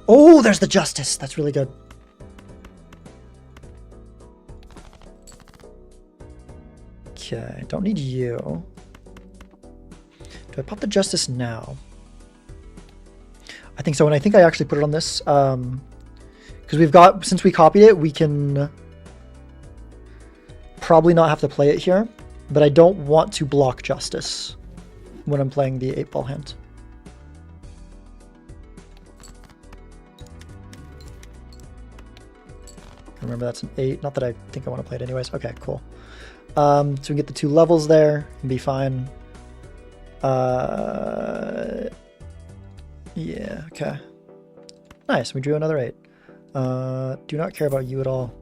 Oh, there's the justice. That's really good. Okay, don't need you. Do I pop the justice now? I think so, and I think I actually put it on this. Because we've got, since we copied it, we can probably not have to play it here. But I don't want to block justice when I'm playing the 8-ball hand. Remember, that's an 8. Not that I think I want to play it anyways. Okay, cool. So we can get the 2 levels there and be fine. Yeah, okay. Nice, we drew another 8. Do not care about you at all.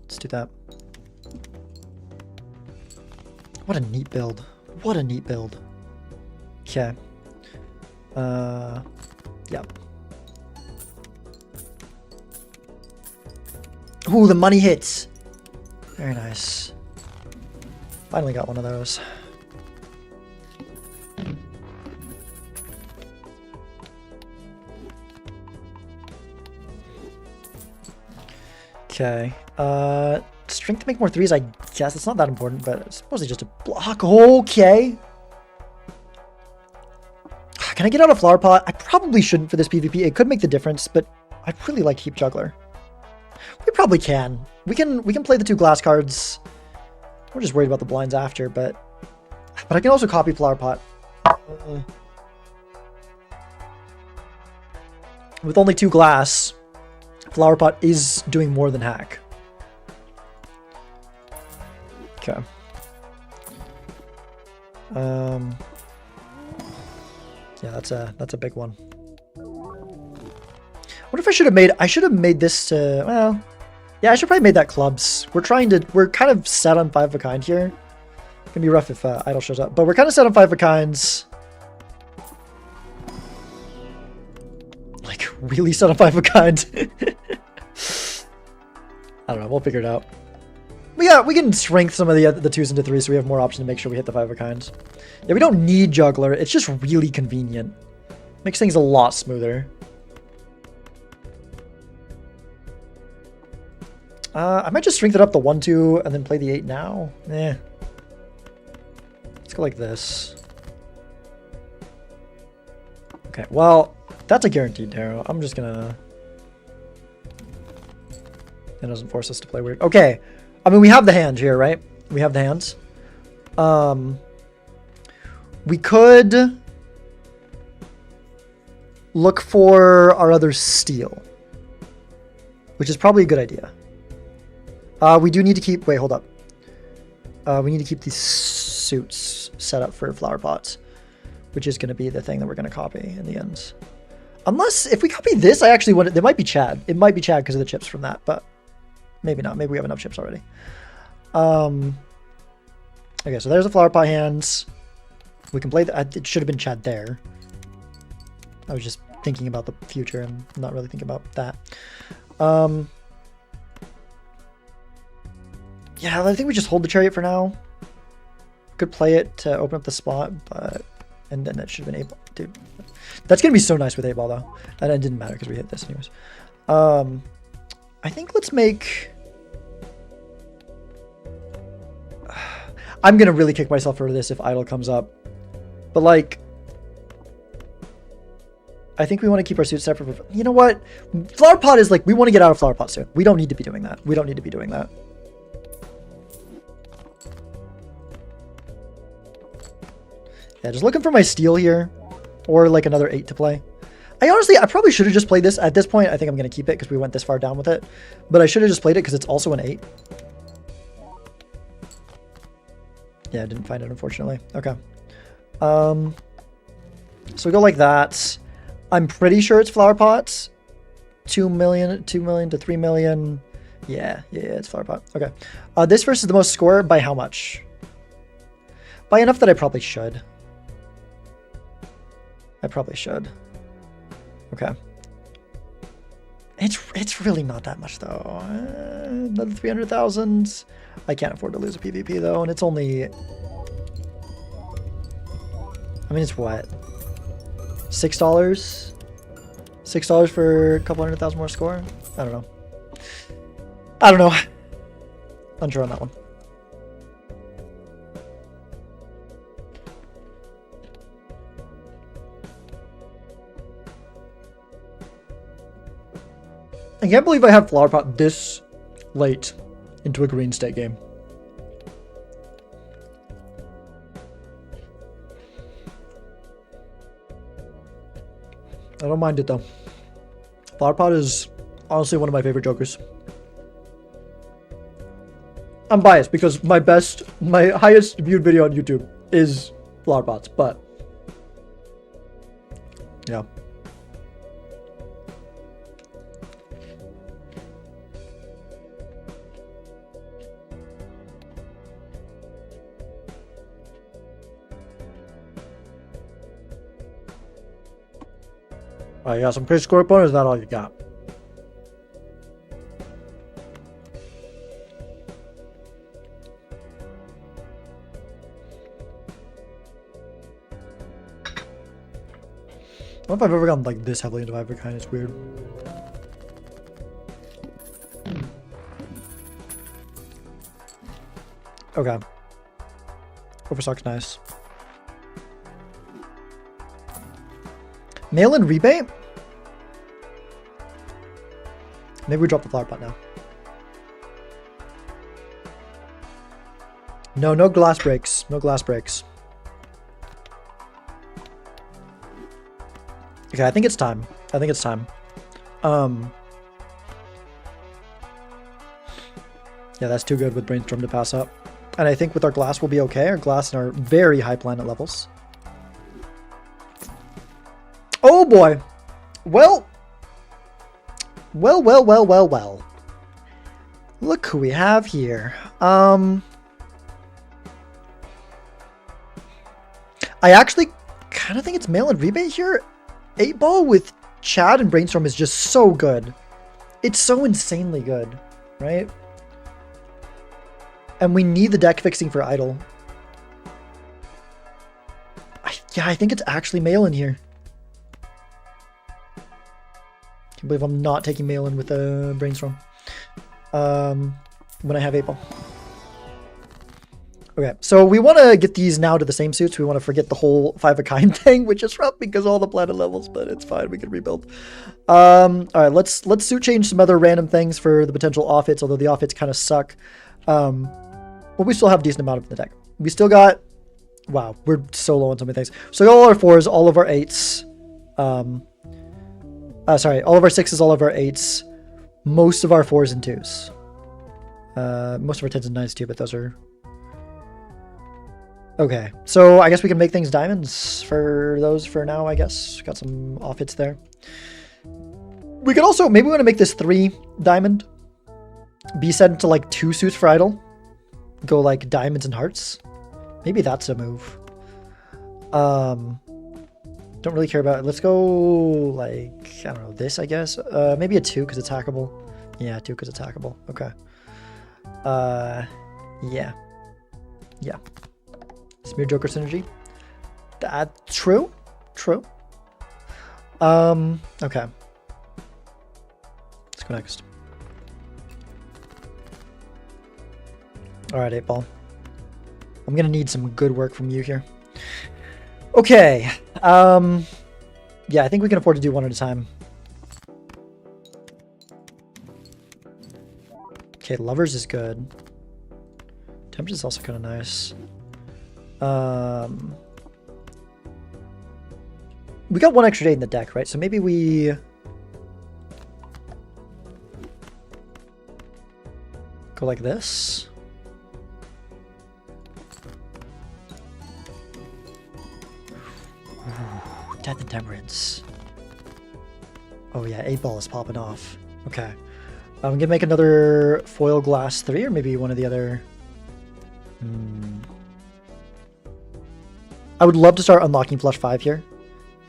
Let's do that. What a neat build. What a neat build. Okay. Yeah. Ooh, the money hits. Very nice. Finally got one of those. Okay. Strength to make more 3s, I guess. It's not that important, but it's mostly just a block. Okay. Can I get out of Flower Pot? I probably shouldn't for this PvP. It could make the difference, but I'd really like to keep Juggler. We probably can. We can play the 2 glass cards. We're just worried about the blinds after, but I can also copy Flower Pot. With only 2 glass, Flower Pot is doing more than hack. Okay. Yeah, that's a big one. What if I should have made this to, well, yeah, I should probably made that clubs. We're kind of set on 5 of a kind here. It's gonna be rough if Idol shows up, but we're kind of set on 5 of a kinds. Like, really set on 5 of a kind. I don't know, we'll figure it out. But yeah, we can strength some of the 2s into 3s so we have more option to make sure we hit the 5 of a kind. Yeah, we don't need Juggler, it's just really convenient. Makes things a lot smoother. I might just strengthen up the 1-2 and then play the 8 now. Eh. Let's go like this. Okay, well, that's a guaranteed tarot. I'm just gonna... It doesn't force us to play weird. Okay. I mean, we have the hand here, right? We have the hands. We could look for our other steal, which is probably a good idea. We do need to keep... Wait, hold up. We need to keep these suits set up for flower pots, which is going to be the thing that we're going to copy in the end. Unless, if we copy this, I actually want it... There might be Chad. It might be Chad because of the chips from that, but maybe not. Maybe we have enough chips already. Okay, so there's the flower pot hands. We can play... It should have been Chad there. I was just thinking about the future and not really thinking about that. Yeah, I think we just hold the chariot for now. Could play it to open up the spot, but... And then that should have been 8-ball. Dude, that's going to be so nice with 8-ball, though. And it didn't matter because we hit this anyways. I think let's make... I'm going to really kick myself for this if Idol comes up. But, like... I think we want to keep our suits separate. You know what? Flower pot is like... We want to get out of flower pot soon. We don't need to be doing that. We don't need to be doing that. Yeah, just looking for my steal here. Or like another 8 to play. I probably should have just played this. At this point, I think I'm going to keep it because we went this far down with it. But I should have just played it because it's also an 8. Yeah, I didn't find it, unfortunately. Okay. So we go like that. I'm pretty sure it's flower pots. 2 million to 3 million. Yeah, it's flower pot. Okay. This versus the most score by how much? By enough that I probably should. Okay. It's really not that much though. Another 300,000. I can't afford to lose a PvP though, and it's only... I mean, it's what? $6? $6 for a couple 100,000 more score? I don't know. I don't know. Unsure on that one. I can't believe I have Flower Pot this late into a green state game. I don't mind it though. Flower Pot is honestly one of my favorite jokers. I'm biased because my highest viewed video on YouTube is Flower Pots, but yeah. Oh, you got some crit score bonus, is that all you got? I don't know if I've ever gone like this heavily into Viperkind, it's weird. Okay. Overstock's nice. Mail-in rebate? Maybe we drop the Flower Pot now. No, no glass breaks. No glass breaks. Okay, I think it's time. I think it's time. Yeah, that's too good with Brainstorm to pass up. And I think with our glass we'll be okay. Our glass and our very high planet levels. Oh boy. Well. Well. Look who we have here. I actually kind of think it's mail-in rebate here. 8-Ball with Chad and Brainstorm is just so good. It's so insanely good, right? And we need the deck fixing for Idle. Yeah, I think it's actually mail-in here. Can't believe I'm not taking mail-in with a Brainstorm. When I have 8-Ball. Okay, so we want to get these now to the same suits. We want to forget the whole 5-of-kind thing, which is rough because all the planet levels, but it's fine. We can rebuild. All right, let's suit change some other random things for the potential off-hits, although the off-hits kind of suck. But we still have a decent amount of the deck. We still got... Wow, we're so low on so many things. So all our 4s, all of our 8s. Sorry, all of our 6s, all of our 8s. Most of our 4s and 2s. Most of our 10s and 9s too, but those are... Okay, so I guess we can make things diamonds for those for now, I guess. Got some off hits there. We could also, maybe we want to make this 3 diamond. Be set into like 2 suits for Idle. Go like diamonds and hearts. Maybe that's a move. Don't really care about it. Let's go like, I don't know, this I guess. Maybe a 2 because it's hackable. Yeah, 2 because it's hackable. Okay. Yeah. Smear Joker synergy. True. Okay. Let's go next. Alright, 8-Ball. I'm gonna need some good work from you here. Okay. Yeah, I think we can afford to do one at a time. Okay, Lovers is good. Tempest is also kind of nice. We got 1 extra day in the deck, right? So maybe we go like this. Ooh, Death and Temperance. Oh yeah, 8-Ball is popping off. Okay. I'm gonna make another foil glass 3 or maybe one of the other... I would love to start unlocking Flush 5 here.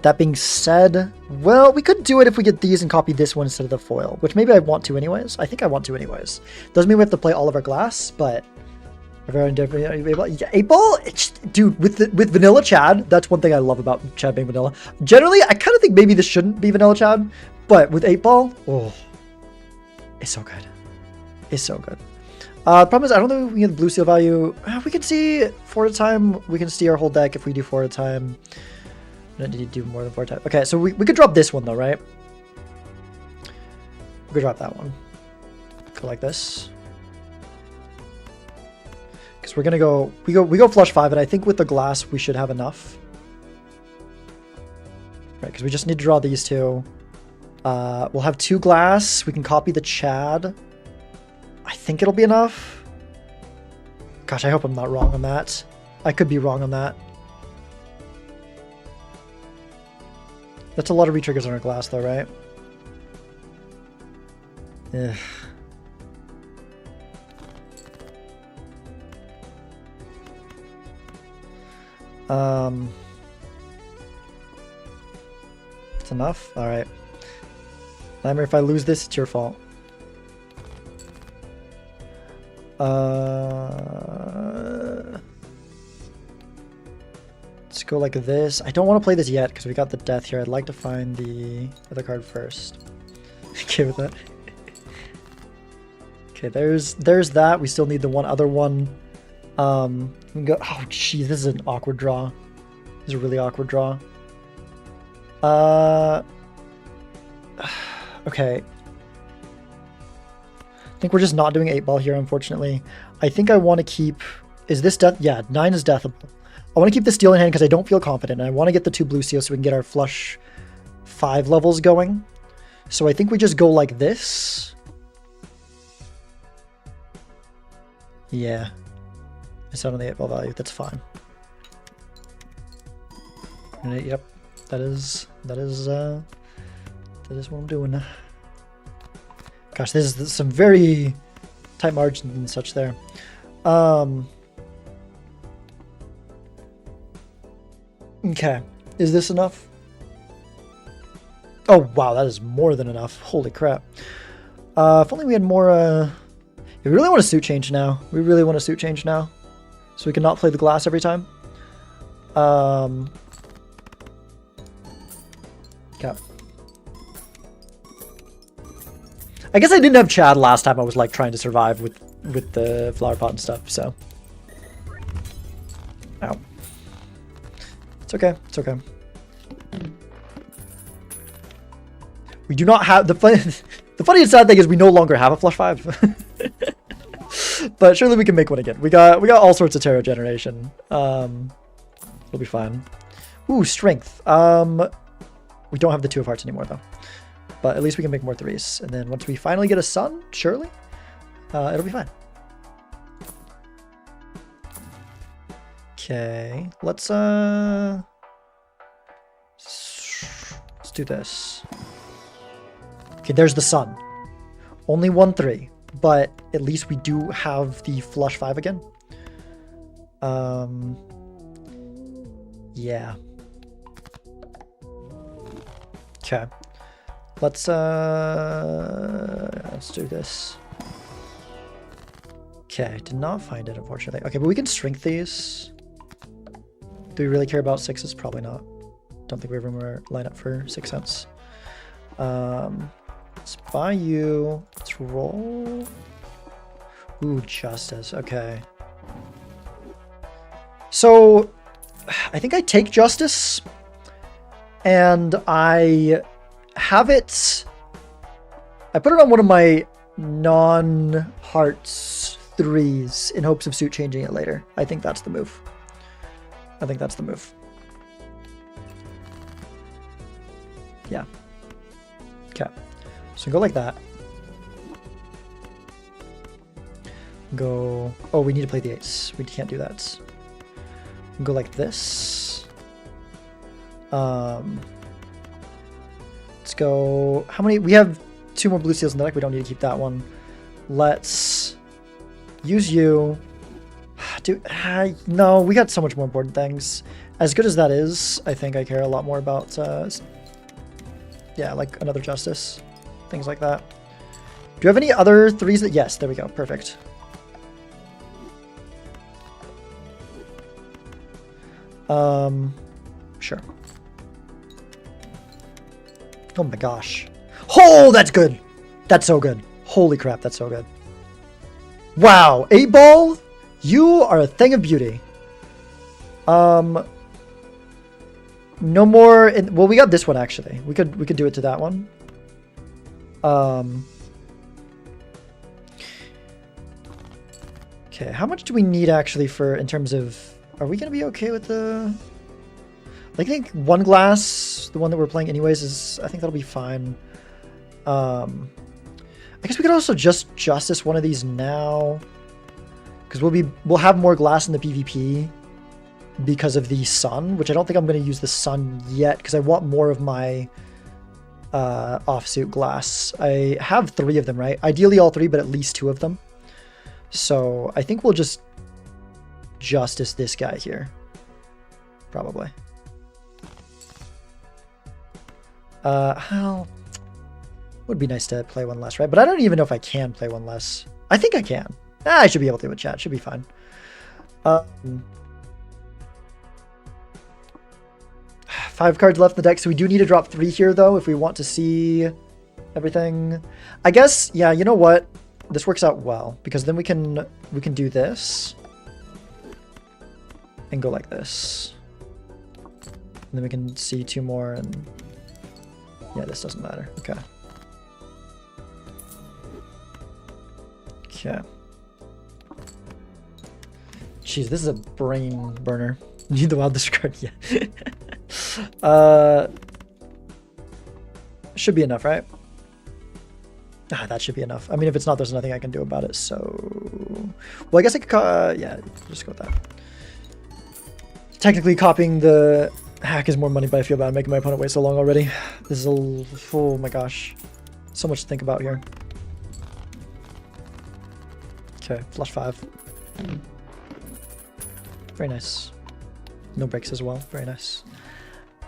That being said, well, we could do it if we get these and copy this one instead of the foil, which maybe I want to anyways. I think I want to anyways. Doesn't mean we have to play all of our glass, but Very different. 8-ball, dude. With vanilla Chad, that's one thing I love about Chad being vanilla. Generally, I kind of think maybe this shouldn't be vanilla Chad, but with 8-ball, oh, it's so good. It's so good. Problem is, I don't think we can get the blue seal value. We can see 4 at a time. We can see our whole deck if we do 4 at a time. We don't need to do more than 4 at a time. Okay, so we could drop this one though, right? We could drop that one. Go like this. Because we're gonna go we go flush 5, and I think with the glass we should have enough. Right, because we just need to draw these two. We'll have 2 glass. We can copy the Chad. I think it'll be enough. Gosh, I hope I'm not wrong on that. I could be wrong on that. That's a lot of retriggers on our glass though, right? Ugh. It's enough? Alright. Nightmare, if I lose this, it's your fault. Let's go like this. I don't want to play this yet because we got the death here. I'd like to find the other card first. Okay with that. Okay, there's that. We still need the one other one. We can go. Oh, geez, this is an awkward draw. This is a really awkward draw. Okay. I think we're just not doing 8-ball here, unfortunately. I think I want to keep... Is this death? Yeah, 9 is deathable. I want to keep the steel in hand because I don't feel confident. And I want to get the 2 blue seals so we can get our flush 5 levels going. So I think we just go like this. Yeah. It's not on the 8-ball value. That's fine. And yep. That is what I'm doing. Gosh, this is some very tight margins and such there. Okay, is this enough? Oh wow, that is more than enough. Holy crap. If only we had more, we really want a suit change now. We really want a suit change now. So we can not play the glass every time. Okay. I guess I didn't have Chad last time I was like trying to survive with the flower pot and stuff, so. Ow. It's okay, it's okay. We do not have the funny and sad thing is we no longer have a flush 5. But surely we can make one again. We got all sorts of tarot generation. It'll be fine. Ooh, strength. We don't have the 2 of hearts anymore though. But at least we can make more 3s. And then once we finally get a sun, surely, it'll be fine. Okay, let's do this. Okay, there's the sun. Only 1 3, but at least we do have the flush 5 again. Yeah. Okay. Let's do this. Okay, did not find it, unfortunately. Okay, but we can strength these. Do we really care about 6s? Probably not. Don't think we ever line up for 6 cents. Let's buy you. Let's roll. Ooh, justice. Okay. So, I think I take justice, and I have it. I put it on one of my non-hearts 3s in hopes of suit changing it later. I think that's the move. I think that's the move. Yeah. Okay. So go like that. Go. Oh, we need to play the 8s. We can't do that. Go like this. Let's go. How many? We have 2 more blue seals in the deck. We don't need to keep that one. Let's use you. Dude, no, we got so much more important things. As good as that is, I think I care a lot more about, yeah, like another justice. Things like that. Do you have any other 3s that... Yes, there we go. Perfect. Sure. Oh my gosh. Oh, that's good. That's so good. Holy crap, that's so good. Wow, 8-ball, you are a thing of beauty. No more. Well, we got this one actually. We could do it to that one. Okay, how much do we need actually for in terms of? Are we gonna be okay with the? I think one glass, the one that we're playing anyways, is I think that'll be fine. I guess we could also just justice one of these now, because we'll have more glass in the PvP because of the sun, which I don't think I'm going to use the sun yet because I want more of my offsuit glass. I have 3 of them, right? Ideally all 3, but at least 2 of them. So I think we'll just justice this guy here, probably. Well, would be nice to play one less, right? But I don't even know if I can play one less. I think I can. I should be able to with chat. Should be fine. 5 cards left in the deck, so we do need to drop 3 here, though, if we want to see everything. I guess, yeah, you know what? This works out well, because then we can do this and go like this. And then we can see 2 more, and yeah, this doesn't matter. Okay. Okay. Jeez, this is a brain burner. Need the wild discard, yeah. Should be enough, right? Ah, that should be enough. I mean, if it's not, there's nothing I can do about it, so... Well, I guess I could, yeah, just go with that. Technically, copying the hack is more money, but I feel bad making my opponent wait so long already. This is a... Oh my gosh. So much to think about here. Okay, flush 5. Very nice. No breaks as well. Very nice.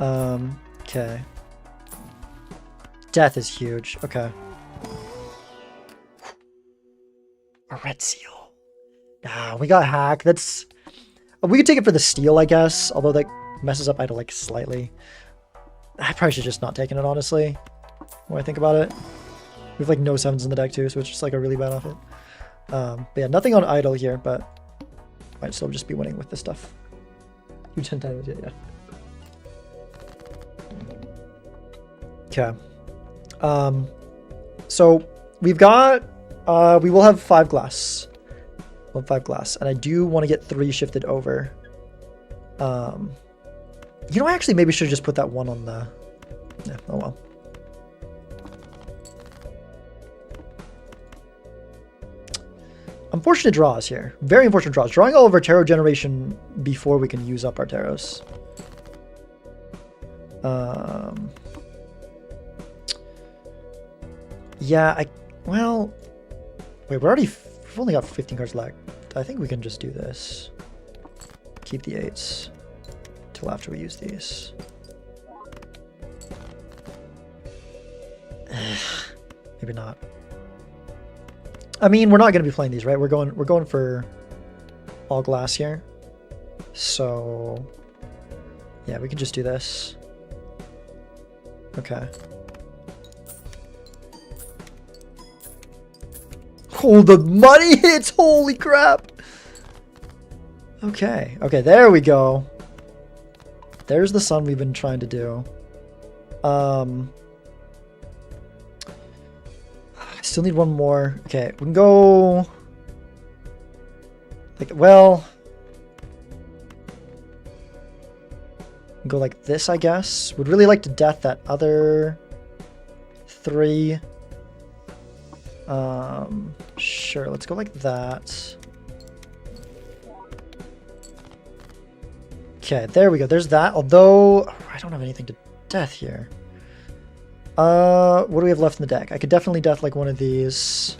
Okay. Death is huge. Okay. A red seal. Ah, we got hack. That's... We could take it for the steal, I guess. Although that messes up idle like slightly. I probably should just not taken it, honestly. When I think about it. We have like no 7s in the deck too, so it's just like a really bad outfit. But yeah, nothing on idle here, but might still just be winning with this stuff. You 10 times, yeah. Okay. So we've got, we will have 5 glass. We'll have 5 glass, and I do want to get 3 shifted over. You know, I actually maybe should have just put that 1 on the, yeah, oh well. Unfortunate draws here. Very unfortunate draws. Drawing all of our tarot generation before we can use up our tarots. Yeah, well... Wait, we've only got 15 cards left. I think we can just do this. Keep the 8s. Till after we use these. Maybe not. I mean, we're not going to be playing these, right? We're going for all glass here. So, yeah, we can just do this. Okay. Oh, the money hits! Holy crap! Okay. Okay, there we go. There's the sun we've been trying to do. Still need 1 more. Okay, we can go... Like, well... Go like this, I guess. Would really like to death that other 3. Sure, let's go like that. Okay, there we go. There's that. Although, I don't have anything to death here. What do we have left in the deck? I could definitely death like one of these.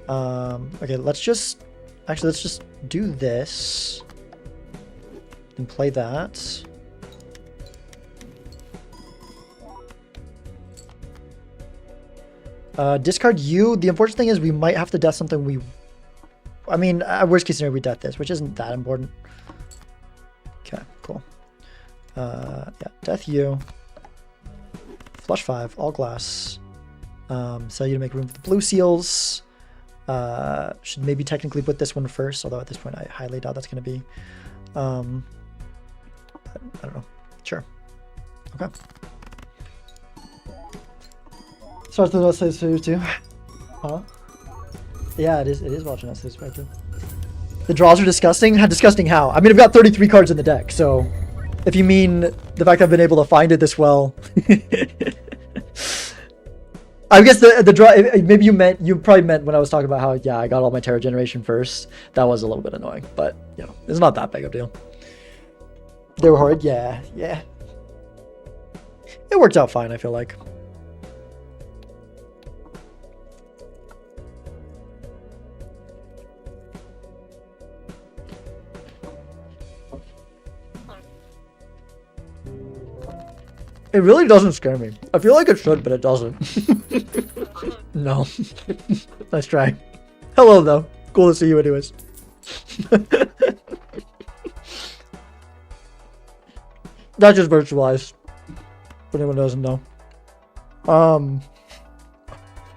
Okay, let's just... Actually, let's just do this. And play that. Discard you. The unfortunate thing is we might have to death something we... I mean, worst case scenario, we death this, which isn't that important. Okay, cool. Yeah, death you. Flush 5, all glass. Sell you to make room for the blue seals. Should maybe technically put this one first, although at this point I highly doubt that's going to be. But I don't know. Sure. Okay. Starts with us says too. Huh? Yeah, it is watching us this too. The draws are disgusting. Disgusting how? I mean, I've got 33 cards in the deck, so if you mean the fact I've been able to find it this well. I guess the draw, maybe you probably meant when I was talking about how, yeah, I got all my Terra Generation first. That was a little bit annoying, but, you know, it's not that big of a deal. They were horrid, yeah. It worked out fine, I feel like. It really doesn't scare me. I feel like it should, but it doesn't. No. Nice try. Hello, though. Cool to see you anyways. That's just virtualized. If anyone doesn't know.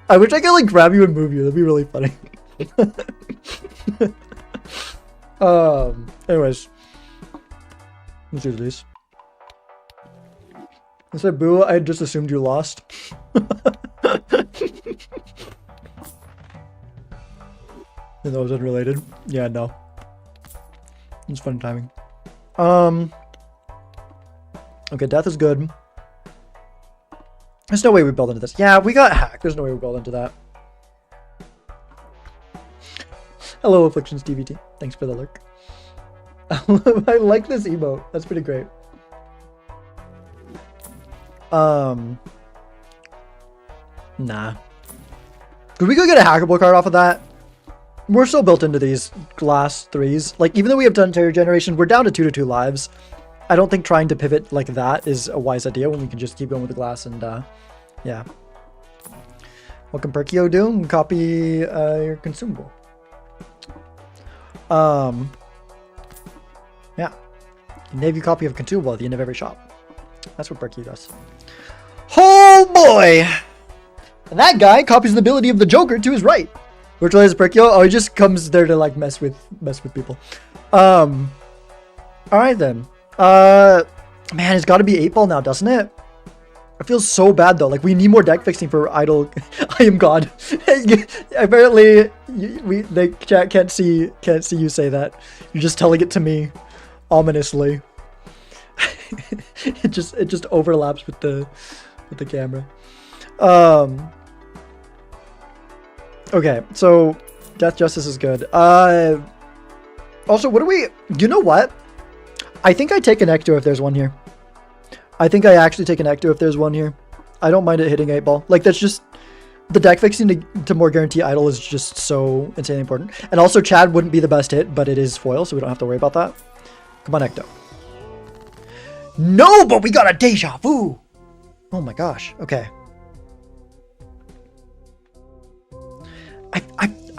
I wish I could, like, grab you and move you. That'd be really funny. Anyways. Let's do these. I said, boo, I just assumed you lost. And that was unrelated. Yeah, no. It's fun timing. Okay, death is good. There's no way we build into this. Yeah, we got hacked. There's no way we build into that. Hello, Afflictions DVT. Thanks for the lurk. I like this emote. That's pretty great. Nah. Could we go get a hackable card off of that? We're still built into these glass 3s. Like, even though we have done Terror Generation, we're down to 2 lives. I don't think trying to pivot like that is a wise idea when we can just keep going with the glass and, yeah. What can Perkio do? Copy, your consumable. Yeah. Navy copy of consumable at the end of every shop. That's what Perkio does. Oh boy! And that guy copies the ability of the Joker to his right. Virtualize Perkio. Oh, he just comes there to like mess with people. Alright then. Man, it's gotta be 8-ball now, doesn't it? I feel so bad though. Like, we need more deck fixing for idle. I am God. Apparently, the chat can't see you say that. You're just telling it to me, ominously. it just overlaps with the camera. Okay, so Death Justice is good. Also, what do we? You know what? I think I take an Ecto if there's one here. I think I actually take an Ecto if there's one here. I don't mind it hitting 8-ball. Like, that's just the deck fixing to more guarantee idle is just so insanely important. And also, Chad wouldn't be the best hit, but it is foil, so we don't have to worry about that. Come on, Ecto. No, but we got a deja vu. Oh my gosh. Okay.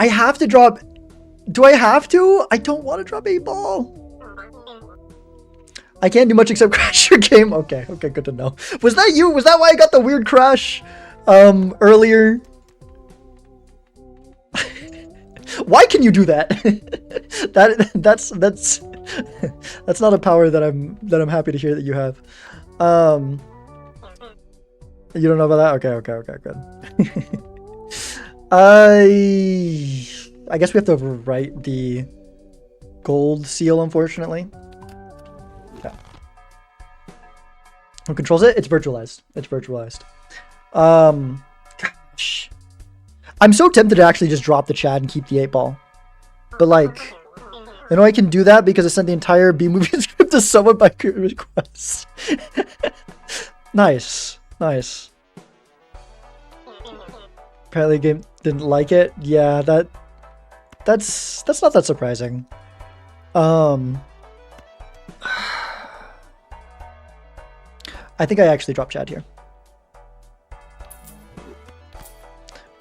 I have to drop. Do I have to? I don't want to drop 8-ball. I can't do much except crash your game. Okay, good to know. Was that you? Was that why I got the weird crash earlier? Why can you do that? That's not a power that I'm happy to hear that you have. You don't know about that? Okay, good. I guess we have to overwrite the gold seal, unfortunately. Yeah. Who controls it? It's virtualized. Gosh. I'm so tempted to actually just drop the Chad and keep the 8-ball. But like, I know I can do that because I sent the entire B-movie script to someone by request. Nice. Apparently the game didn't like it. Yeah, that's not that surprising. I think I actually dropped Chad here.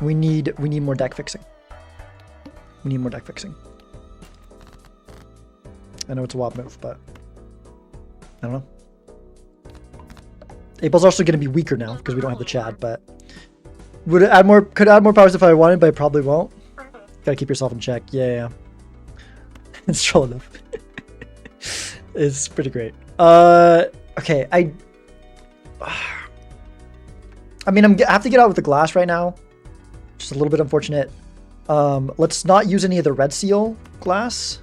We need more deck fixing. I know it's a wild move, but I don't know. 8 ball's also going to be weaker now because we don't have the Chad, but would it add more? Could add more powers if I wanted, but I probably won't. Gotta keep yourself in check. Yeah. It's troll enough. It's pretty great. Okay, I mean, I have to get out with the glass right now. Just a little bit unfortunate. Let's not use any of the red seal glass.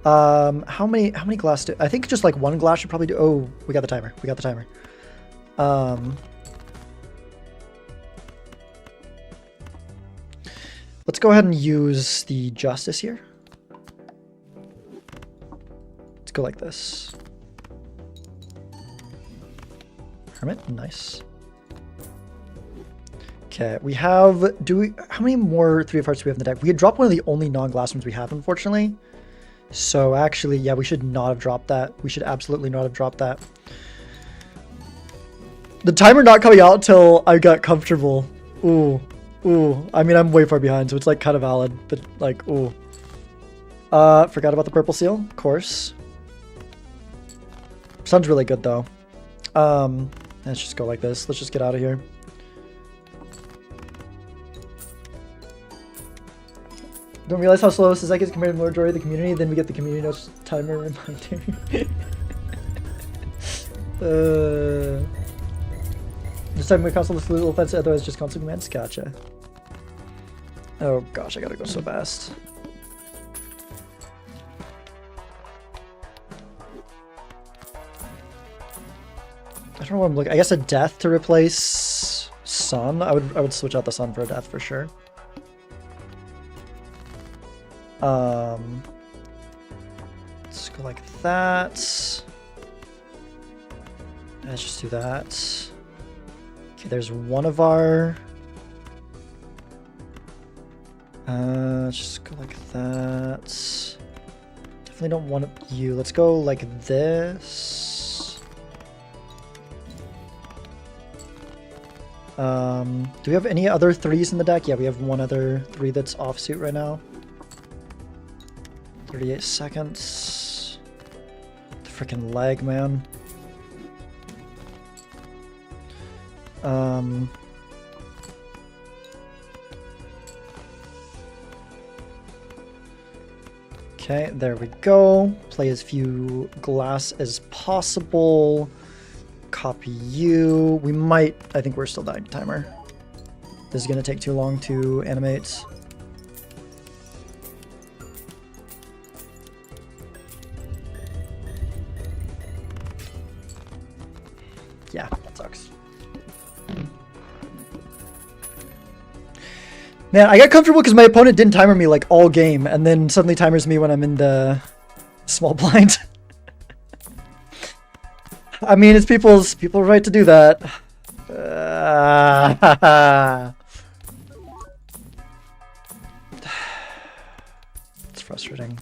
How many glass I think just like one glass should probably do. Oh, we got the timer. We got the timer. Let's go ahead and use the justice here. Let's go like this. Hermit, nice. Okay, we have, how many more 3 of hearts do we have in the deck? We had dropped one of the only non-glass ones we have, unfortunately. So actually, yeah, we should not have dropped that. We should absolutely not have dropped that. The timer not coming out till I got comfortable. Ooh. Ooh. I mean, I'm way far behind, so it's like kind of valid, but like, ooh. Forgot about the purple seal, of course. Sun's really good though. Let's just go like this. Let's just get out of here. Don't realize how slow Sazek is compared to the majority of the community, then we get the community notes timer reminder. This time we console the little offense, otherwise just console commands. Gotcha. Oh gosh, I gotta go so fast. I don't know what I'm looking. I guess a death to replace sun. I would switch out the sun for a death for sure. Let's go like that. Let's just do that. Okay, there's one of our... just go like that. Definitely don't want you. Let's go like this. Do we have any other 3s in the deck? Yeah, we have one other 3 that's offsuit right now. 38 seconds. The freaking lag, man. Okay, there we go. Play as few glass as possible. Copy you. We might... I think we're still dying timer. This is going to take too long to animate. Yeah, that sucks. Man, I got comfortable because my opponent didn't timer me like all game, and then suddenly timers me when I'm in the small blind. I mean, it's people's right to do that. It's frustrating.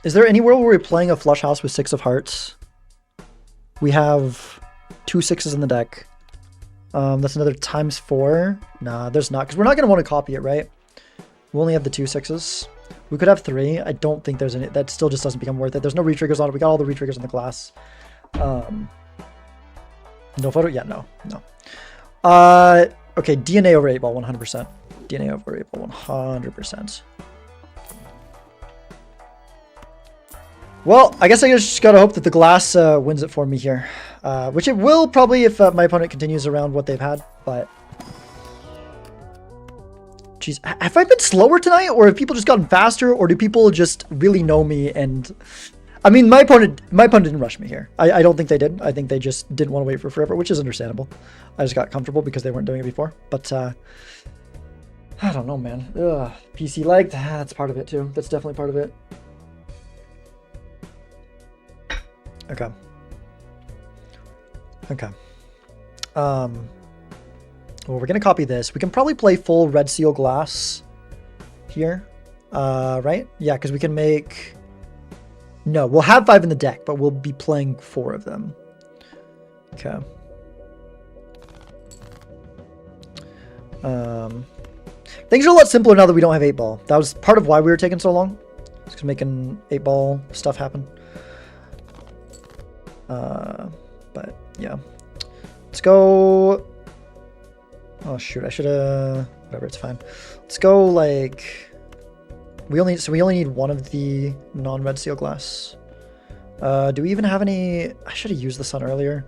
Is there any world where we're playing a flush house with 6 of hearts? We have 2 6s in the deck. That's another ×4. Nah, there's not, because we're not going to want to copy it, right? We only have the 2 6s. We could have 3. I don't think there's any. That still just doesn't become worth it. There's no retriggers on it. We got all the retriggers on the glass. No photo? Yeah, no. Okay, DNA over 8 ball, 100%. DNA over 8 ball, 100%. Well, I guess I just gotta hope that the glass wins it for me here. Which it will probably if my opponent continues around what they've had, but... Jeez, have I been slower tonight, or have people just gotten faster, or do people just really know me and... I mean, my opponent didn't rush me here. I don't think they did. I think they just didn't want to wait for forever, which is understandable. I just got comfortable because they weren't doing it before, but I don't know, man. Ugh, PC lag, that's part of it too. That's definitely part of it. Okay. Okay. Well, we're gonna copy this. We can probably play full red seal glass here, right? Yeah, because we can make... No, we'll have 5 in the deck, but we'll be playing 4 of them. Okay. Things are a lot simpler now that we don't have 8 ball. That was part of why we were taking so long. Just making 8 ball stuff happen. But yeah, let's go. Oh shoot, I should have. Whatever, it's fine. Let's go like. We only need one of the non-red seal glass. Do we even have any? I should have used the sun earlier.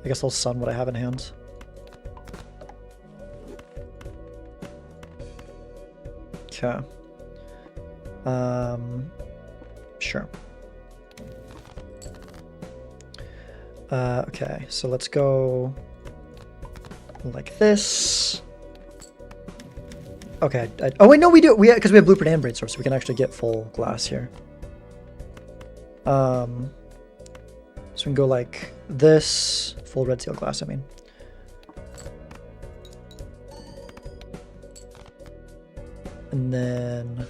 I guess I'll sun what I have in hand. Okay. Sure. Okay, so let's go like this. Okay. Oh wait, no, we do. Because we have blueprint and braid source, so we can actually get full glass here. So we can go like this, full red seal glass. I mean. And then,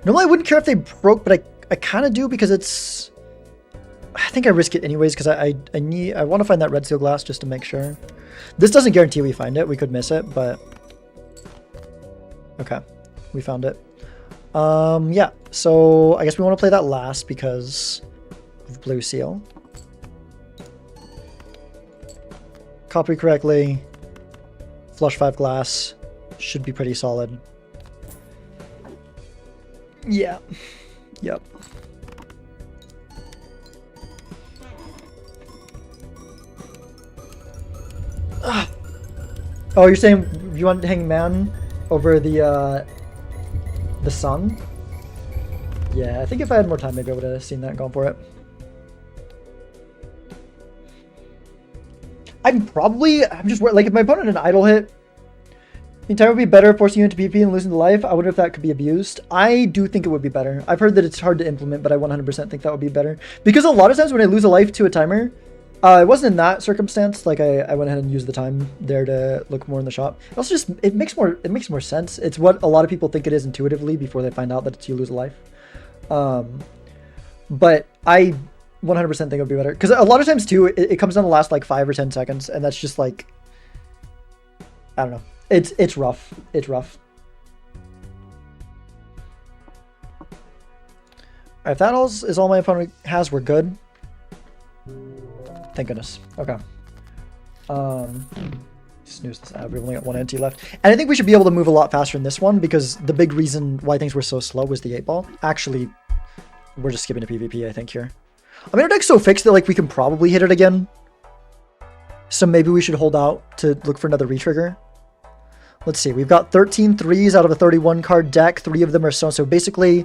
normally I wouldn't care if they broke, but I kind of do because it's. I think I risk it anyways because I want to find that red seal glass just to make sure. This doesn't guarantee we find it. We could miss it, but okay, we found it. Yeah. So I guess we want to play that last because of blue seal. Copy correctly. Flush 5 glass. Should be pretty solid. Yeah. Yep. Ah. Oh, you're saying you want Hangman over the sun? Yeah, I think if I had more time, maybe I would have seen that and gone for it. I'm just like if my opponent had an idle hit, the entire would be better forcing you into PvP and losing the life. I wonder if that could be abused. I do think it would be better. I've heard that it's hard to implement, but I 100% think that would be better. Because a lot of times when I lose a life to a timer, it wasn't in that circumstance. Like I went ahead and used the time there to look more in the shop. It also just it makes more sense. It's what a lot of people think it is intuitively before they find out that it's you lose a life. But I 100% think it would be better because a lot of times too it comes down to the last like 5 or 10 seconds, and that's just like I don't know. It's rough. It's rough. Alright, if that is all my opponent has, we're good. Thank goodness. Okay. Snooze this out. We've only got 1 NT left. And I think we should be able to move a lot faster in this one because the big reason why things were so slow was the 8-ball. Actually, we're just skipping to PvP, I think, here. I mean, our deck's so fixed that like we can probably hit it again. So maybe we should hold out to look for another retrigger. Let's see. We've got 13 threes out of a 31 card deck. 3 of them are so basically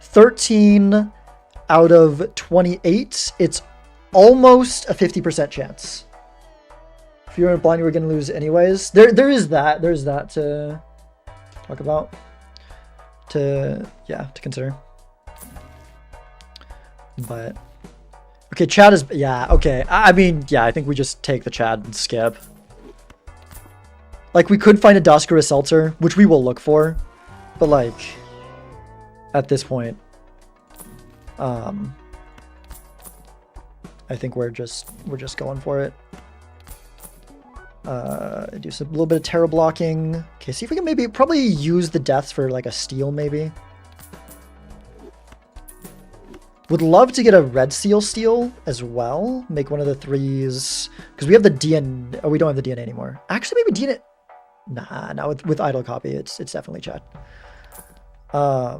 13 out of 28. It's almost a 50% chance. If you were blind, you were going to lose anyways. There is that. There's that to talk about. To consider. But okay, Chad is okay. I mean, yeah, I think we just take the Chad and skip. Like we could find a Dusk or a Seltzer, which we will look for, but like at this point, I think we're just going for it. Do a little bit of terror blocking. Okay, see if we can probably use the deaths for like a steal maybe. Would love to get a red seal steal as well. Make one of the 3s because we have the DNA. Oh, we don't have the DNA anymore. Actually, maybe DNA. Nah, with idle copy, it's definitely Chad. I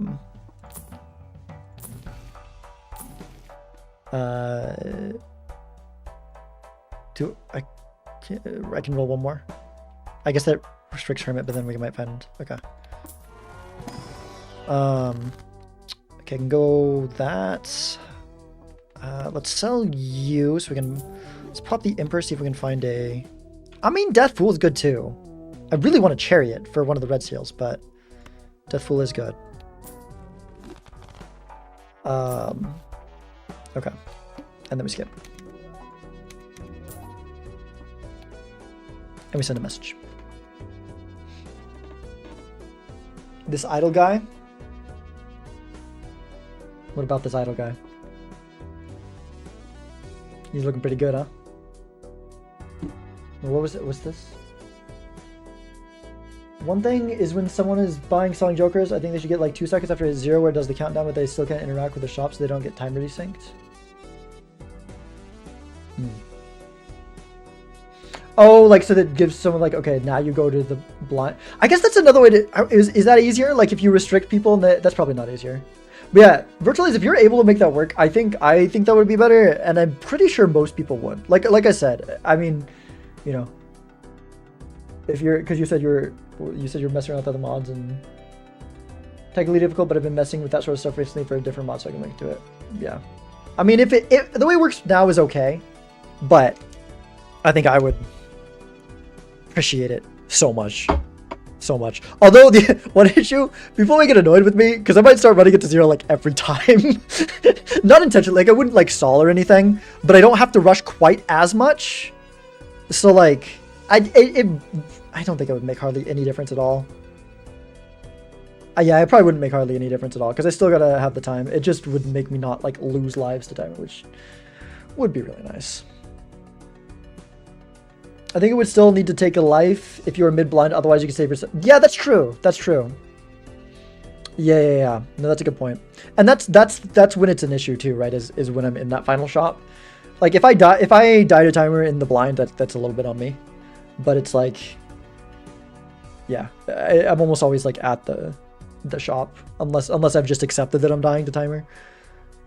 can roll one more. I guess that restricts Hermit, but then we might find okay. Okay, I can go that. Let's sell you so we can. Let's pop the Emperor. See if we can find a. I mean, Death Fool is good too. I really want a Chariot for one of the red seals, but Death Fool is good. Okay. And then we skip. And we send a message. This idle guy? What about this idle guy? He's looking pretty good, huh? What was it? What's this? One thing is when someone is buying selling jokers, I think they should get like 2 seconds after it's 0 where it does the countdown, but they still can't interact with the shop, so they don't get timer desynced. Oh, like so that gives someone like, okay, now you go to the blind. I guess that's another way to. Is that easier? Like if you restrict people, and that's probably not easier. But yeah, virtually, if you're able to make that work, I think that would be better, and I'm pretty sure most people would. Like I said, I mean, you know, if you're because you said you're messing around with other mods and technically difficult, but I've been messing with that sort of stuff recently for a different mod, so I can link to it. Yeah, I mean, if the way it works now is okay, but I think I would appreciate it so much. Although the one issue, people may get annoyed with me because I might start running it to 0 like every time. Not intentionally, like I wouldn't like stall or anything, but I don't have to rush quite as much. So like, I don't think it would make hardly any difference at all. Yeah, I probably wouldn't make hardly any difference at all because I still gotta have the time. It just would make me not like lose lives to timer, which would be really nice. I think it would still need to take a life if you were mid-blind, otherwise you can save yourself. Yeah, that's true. That's true. Yeah. No, that's a good point. And that's when it's an issue too, right? Is when I'm in that final shop. Like if I die to timer in the blind, that's a little bit on me. But it's like, yeah, I'm almost always like at the shop unless I've just accepted that I'm dying to timer.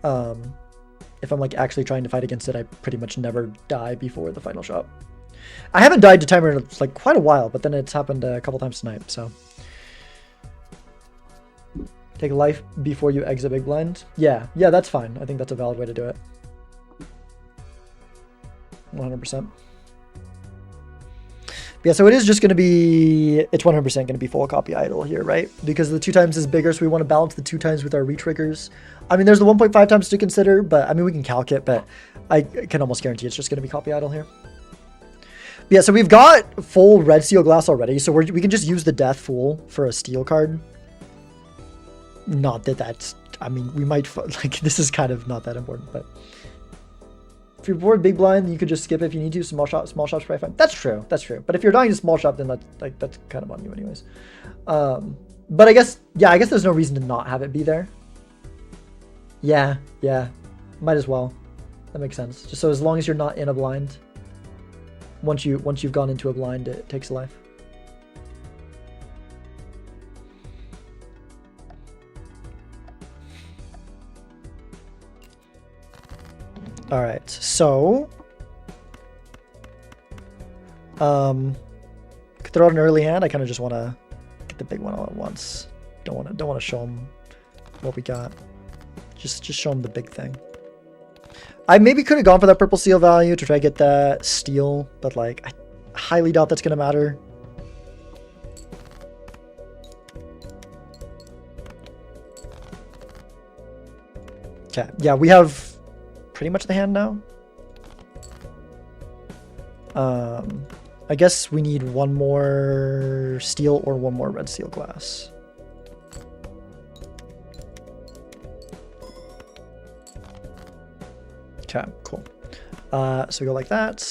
If I'm like actually trying to fight against it, I pretty much never die before the final shop. I haven't died to timer in like quite a while, but then it's happened a couple times tonight, so. Take a life before you exit big blind. Yeah, that's fine. I think that's a valid way to do it. 100%. Yeah, so it is just going to be, it's 100% going to be full copy idle here, right? Because the 2 times is bigger, so we want to balance the 2 times with our retriggers. I mean, there's the 1.5 times to consider, but I mean, we can calc it, but I can almost guarantee it's just going to be copy idle here. Yeah, so we've got full red steel glass already, so we can just use the Death Fool for a steel card. Not that that's, I mean, we might, like, this is kind of not that important, but if you're bored big blind, you could just skip it if you need to. Small shop's probably fine. That's true. But if you're dying to small shop, then that's kind of on you anyways. But I guess there's no reason to not have it be there. Yeah, might as well. That makes sense. Just so as long as you're not in a blind. Once you've gone into a blind, it takes a life. All right, so could throw out an early hand. I kind of just want to get the big one all at once. Don't want to show them what we got. Just show them the big thing. I maybe could have gone for that purple seal value to try to get that steel, but like I highly doubt that's gonna matter. Okay, yeah, we have pretty much the hand now. I guess we need one more steel or one more red steel glass. Okay, cool. So we go like that.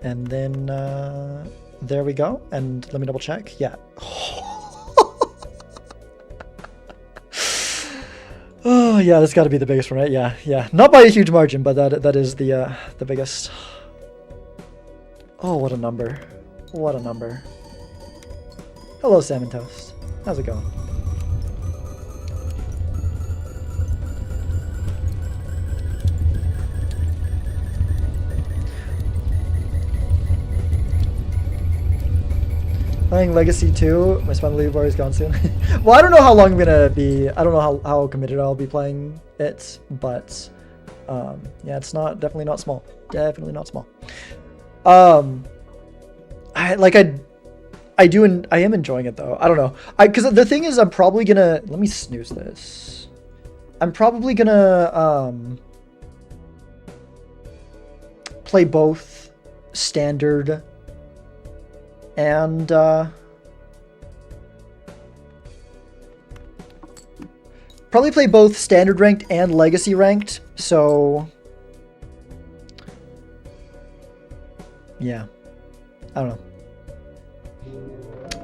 And then there we go. And let me double check. Yeah. Oh yeah, that's got to be the biggest one, right? Yeah. Not by a huge margin, but that is the biggest. Oh, what a number! What a number! Hello, Salmon Toast. How's it going? Playing Legacy 2, my spinal lead bar is gone soon. Well, I don't know how long I'm gonna be. I don't know how committed I'll be playing it, but yeah, it's definitely not small. Definitely not small. I am enjoying it though. I don't know. Because the thing is, I'm probably gonna let me snooze this. I'm probably gonna play both standard and probably play both standard ranked and legacy ranked. So yeah, I don't know.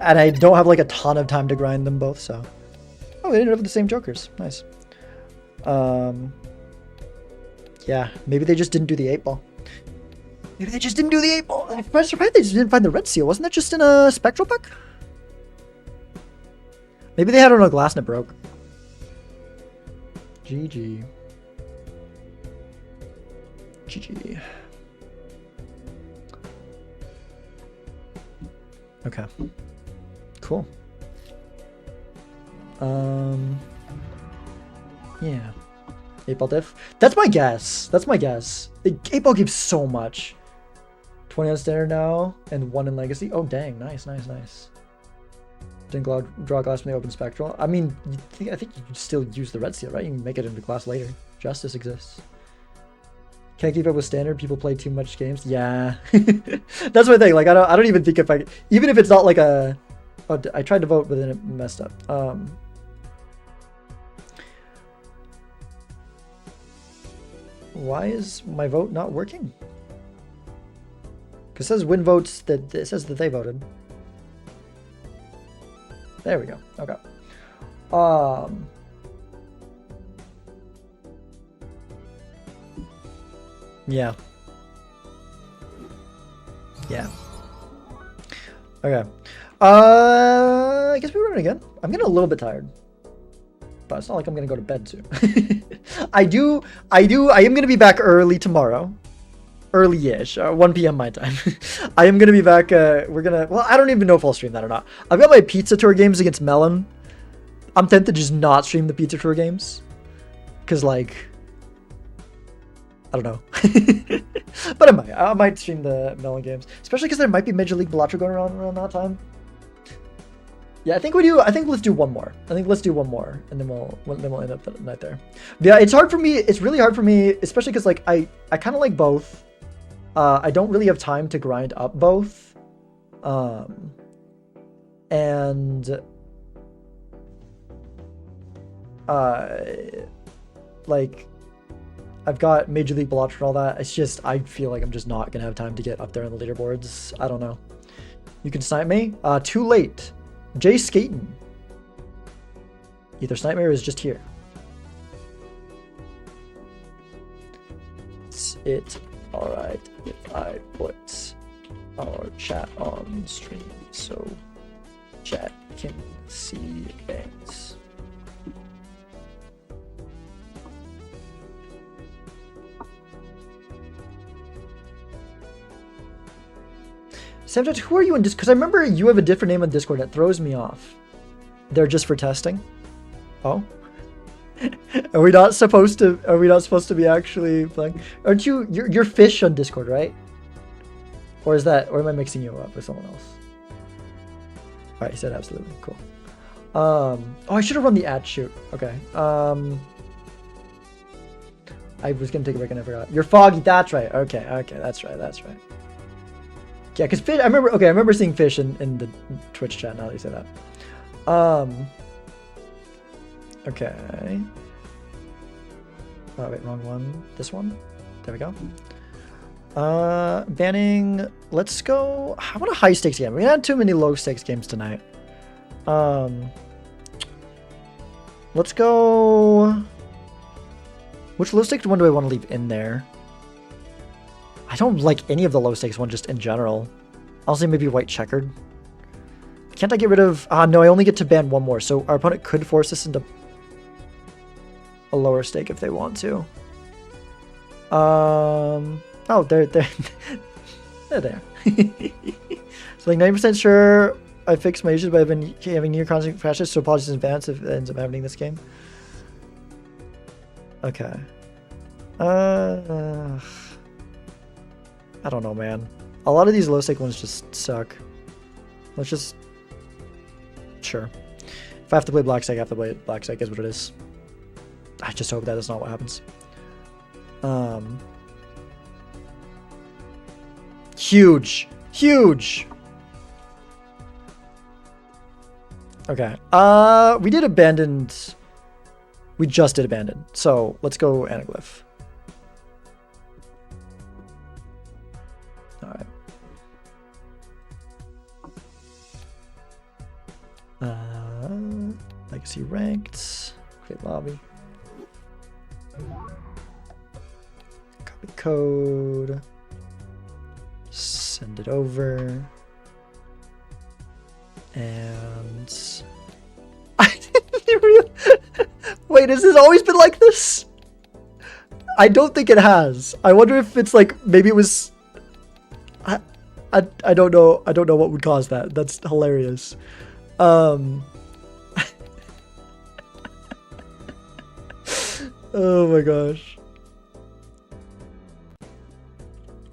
And I don't have like a ton of time to grind them both, so. Oh, we ended up with the same jokers. Nice. Yeah, maybe they just didn't do the 8-ball. Maybe they just didn't do the 8-ball. I'm surprised they just didn't find the red seal. Wasn't that just in a spectral pack? Maybe they had it on a glass and it broke. GG. GG. Okay. Cool. Yeah. 8-ball diff. That's my guess. That's my guess. 8-ball gives so much. 20 on standard now and 1 in legacy. Oh dang, nice, nice, nice. Didn't draw glass from the open spectral. I mean, I think you can still use the red seal, right? You can make it into glass later. Justice exists. Can't keep up with standard. People play too much games. Yeah, that's my thing. Like I don't even think if even if it's not like a. Oh, I tried to vote, but then it messed up. Why is my vote not working? Because it says win votes that it says that they voted. There we go. Okay. Yeah. Yeah. Okay. I guess we run it again. I'm getting a little bit tired. But it's not like I'm gonna go to bed soon. I am gonna be back early tomorrow. Early-ish, 1 p.m. my time. I am gonna be back. Well, I don't even know if I'll stream that or not. I've got my pizza tour games against Melon. I'm tempted to just not stream the pizza tour games. Cause like, I don't know. But I might stream the Melon games. Especially because there might be Major League Balatro going around that time. Yeah, I think let's do one more. Let's do one more, and then we'll end up the night there. But yeah, it's hard for me. It's really hard for me, especially because like I kind of like both. I don't really have time to grind up both, and like I've got Major League Balatro and all that. It's just I feel like I'm just not gonna have time to get up there on the leaderboards. I don't know. You can snipe me. Too late. Jay Skaten. Either snipe me or is just here. Is it alright if I put our chat on stream so chat can see things? Samjet, who are you in Discord? Because I remember you have a different name on Discord that throws me off. They're just for testing. Oh, are we not supposed to be actually playing? Aren't you? You're fish on Discord, right? Or is that? Or am I mixing you up with someone else? All right, he said absolutely. Cool. Oh, I should have run the ad shoot. Okay. I was gonna take a break and I forgot. You're foggy. That's right. Okay. That's right. Yeah, because fish. I remember seeing fish in the Twitch chat. Now that you say that. Okay. Oh wait, wrong one. This one. There we go. Banning. Let's go. I want a high stakes game. We had too many low stakes games tonight. Let's go. Which low stakes one do I want to leave in there? I don't like any of the low stakes one just in general. I'll say maybe white checkered. Can't I get rid of... no, I only get to ban one more. So our opponent could force us into a lower stake if they want to. Oh, they're there. So like 90% sure I fixed my issues by having near constant crashes, so apologies in advance if it ends up happening this game. Okay. I don't know, man. A lot of these low stake ones just suck. Let's just... Sure. If I have to play black stake, I have to play black stake, is what it is. I just hope that is not what happens. Huge. Huge! Okay. We did abandoned... We just did abandoned. So, let's go anaglyph. Alright. Legacy Ranked. Create lobby. Copy code. Send it over. And wait, has this always been like this? I don't think it has. I wonder if it's like, maybe it was, I don't know. I don't know what would cause that. That's hilarious. Oh my gosh.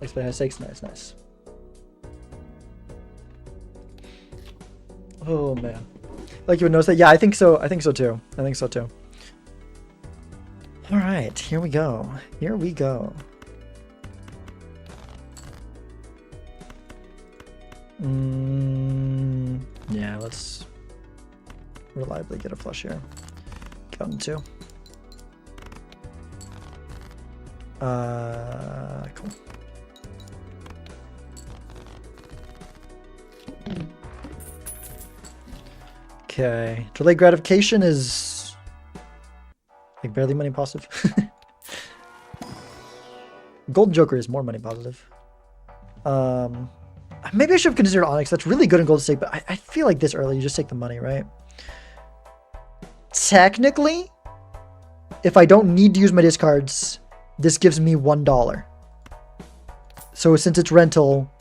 Explain high stakes. Nice. Oh man. Like you would notice that? Yeah, I think so. I think so too. All right, here we go. Yeah, let's reliably get a flush here. Got 2. Cool. Okay, delayed gratification is like barely money positive. Gold Joker is more money positive. Maybe I should have considered Onyx. That's really good in gold stake, but I feel like this early, you just take the money, right? Technically, if I don't need to use my discards, this gives me $1. So since it's rental,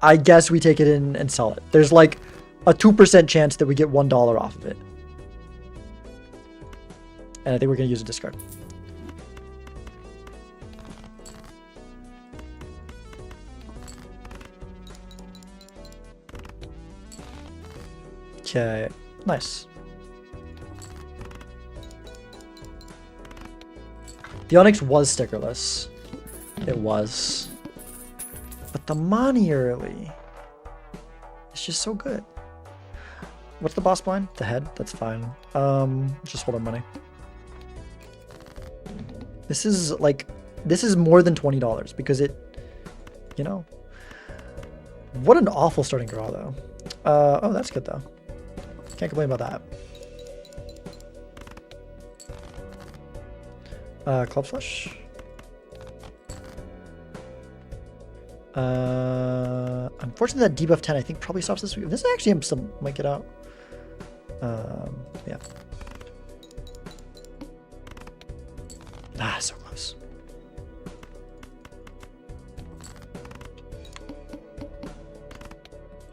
I guess we take it in and sell it. There's like a 2% chance that we get $1 off of it. And I think we're going to use a discard. Okay, nice. The Onyx was stickerless. It was. But the money early is just so good. What's the boss blind? The head? That's fine. Just hold our money. This is more than $20 because it, you know. What an awful starting draw though. Oh, that's good though. Can't complain about that. Club flush. Unfortunately, that debuff 10 I think probably stops this week. This actually some might get out. Yeah. Ah, so close.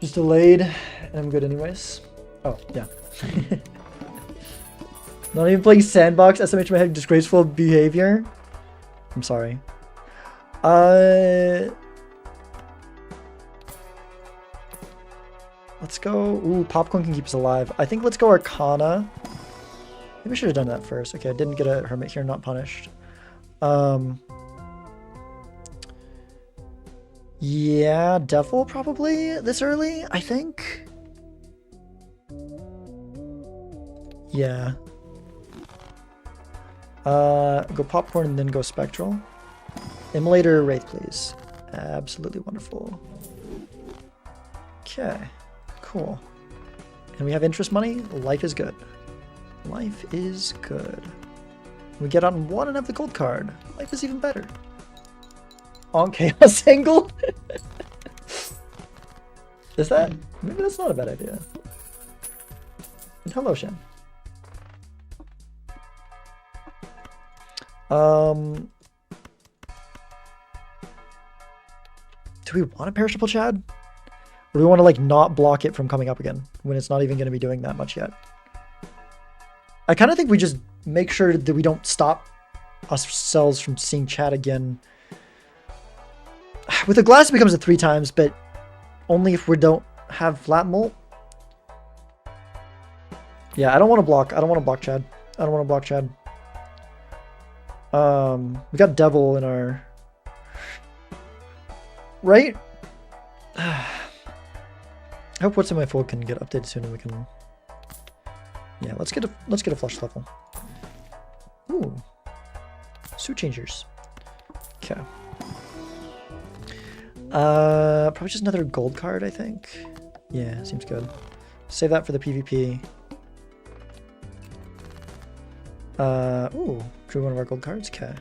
Just delayed, and I'm good anyways. Oh, yeah. Not even playing Sandbox, SMH my head, disgraceful behavior. I'm sorry. Let's go. Ooh, Popcorn can keep us alive. I think let's go Arcana. Maybe I should have done that first. Okay, I didn't get a Hermit here, not punished. Yeah, Devil probably this early, I think. Yeah. Go Popcorn and then go Spectral. Immolator Wraith, please. Absolutely wonderful. Okay, cool. And we have interest money. Life is good. Life is good. We get on 1 and have the gold card. Life is even better. On Chaos Angle? Is that? Maybe that's not a bad idea. And hello, Shen. Do we want a Perishable Chad? Or do we want to like not block it from coming up again when it's not even going to be doing that much yet? I kind of think we just make sure that we don't stop ourselves from seeing Chad again. With the glass, it becomes a 3 times, but only if we don't have flat molt. Yeah, I don't want to block. I don't want to block Chad. We got Devil in our... Right? I hope what's in my fold can get updated soon and we can... Yeah, let's get a flush level. Ooh. Suit changers. Okay. Probably just another gold card, I think. Yeah, seems good. Save that for the PvP. Ooh, drew one of our gold cards. Okay.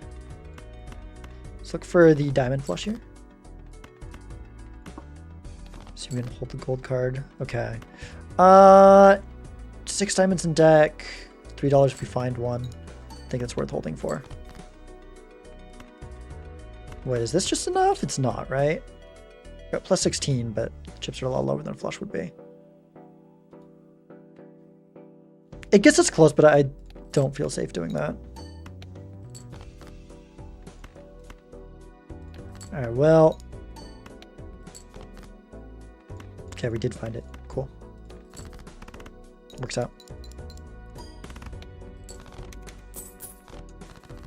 Let's look for the diamond flush here. So we can hold the gold card. Okay. 6 diamonds in deck. $3 if we find one. I think it's worth holding for. Wait, is this just enough? It's not, right? Got plus 16, but chips are a lot lower than a flush would be. It gets us close, but I don't feel safe doing that. Alright, well. Okay, we did find it. Cool. Works out.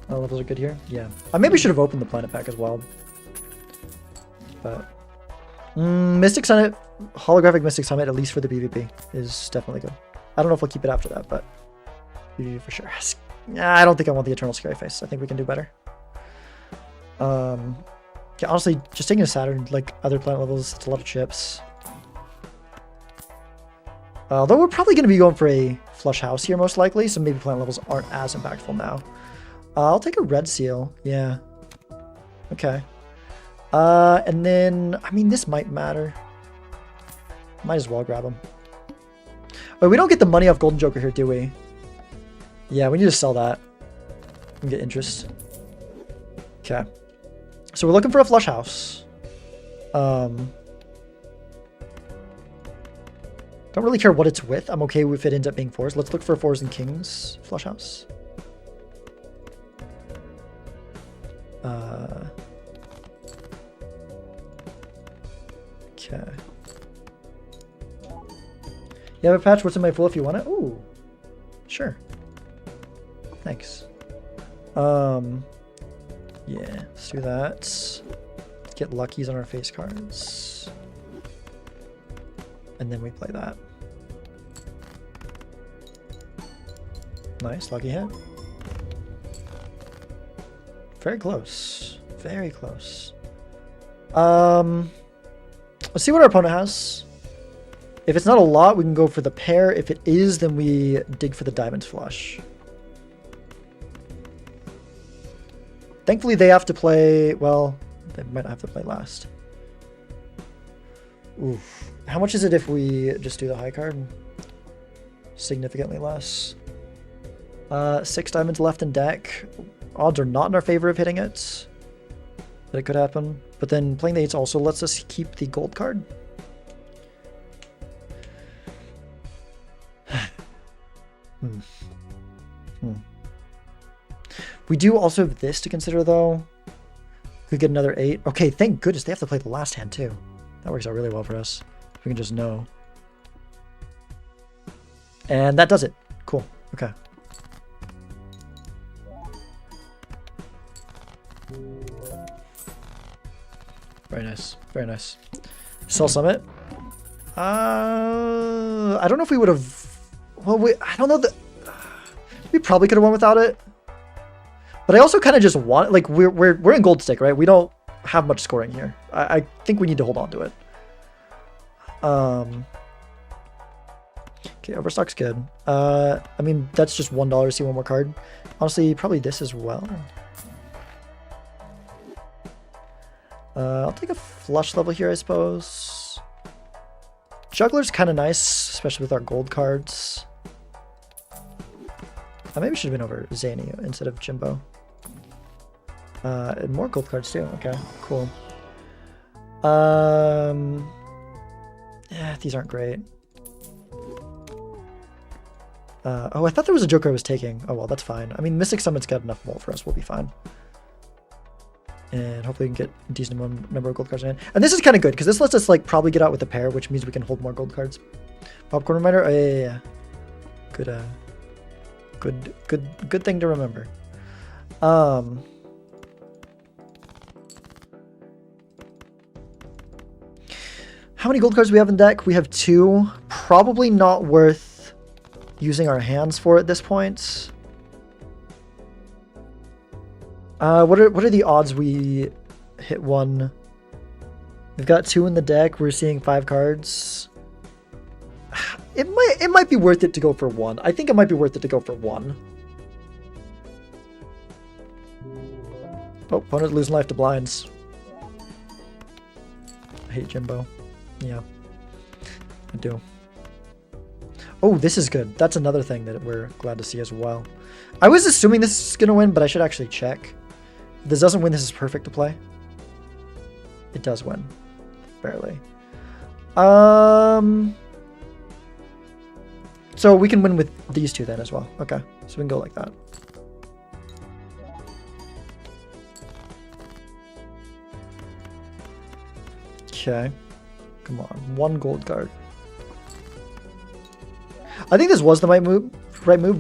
All levels are good here? Yeah. I maybe should have opened the planet pack as well. But Mystic Summit, holographic Mystic Summit, at least for the PvP, is definitely good. I don't know if we'll keep it after that, but PvP for sure. I don't think I want the Eternal Scary Face. I think we can do better. Yeah, honestly, just taking a Saturn, like other planet levels, it's a lot of chips. Although we're probably going to be going for a flush house here, most likely, so maybe planet levels aren't as impactful now. I'll take a red seal. Yeah. Okay. And then, I mean, this might matter. Might as well grab them. Oh, we don't get the money off Golden Joker here, do we? Yeah, we need to sell that and get interest. Okay. So we're looking for a flush house. Don't really care what it's with. I'm okay if it ends up being 4s. Let's look for 4s and kings flush house. Okay. You have a patch? What's in my pool if you want it? Ooh. Sure. Thanks. Yeah, let's do that. Let's get luckies on our face cards. And then we play that. Nice, lucky hit. Very close. Very close. Let's see what our opponent has. If it's not a lot, we can go for the pair. If it is, then we dig for the diamond flush. Thankfully, they have to play... Well, they might not have to play last. Oof. How much is it if we just do the high card? Significantly less. 6 diamonds left in deck. Odds are not in our favor of hitting it. But it could happen. But then playing the 8s also lets us keep the gold card. We do also have this to consider, though. Could get another 8. Okay, thank goodness they have to play the last hand, too. That works out really well for us. We can just know. And that does it. Cool. Okay. Very nice. Very nice. Sell Summit. I don't know if we would have... Well, I don't know that... We probably could have won without it. But I also kind of just want... Like, we're in gold stick, right? We don't have much scoring here. I think we need to hold on to it. Okay, Overstock's good. I mean, that's just $1 to see one more card. Honestly, probably this as well. I'll take a flush level here, I suppose. Juggler's kind of nice, especially with our gold cards. I maybe should have been over Zany instead of Jimbo. And more gold cards too. Okay, cool. Yeah, these aren't great. Oh, I thought there was a Joker I was taking. Oh well, that's fine. I mean, Mystic Summit's got enough volt for us. We'll be fine. And hopefully we can get a decent number of gold cards in hand. And this is kind of good, because this lets us like probably get out with a pair, which means we can hold more gold cards. Popcorn reminder? Oh, yeah. Good, good thing to remember. How many gold cards do we have in deck? We have 2. Probably not worth using our hands for at this point. What are the odds we hit 1? We've got 2 in the deck. We're seeing 5 cards. It might be worth it to go for 1. I think it might be worth it to go for 1. Oh, opponent losing life to blinds. I hate Jimbo. Yeah, I do. Oh, this is good. That's another thing that we're glad to see as well. I was assuming this is going to win, but I should actually check. If this doesn't win, this is perfect to play. It does win. Barely. So we can win with these two then as well. Okay, so we can go like that. Okay. Come on, one gold card. I think this was the right move,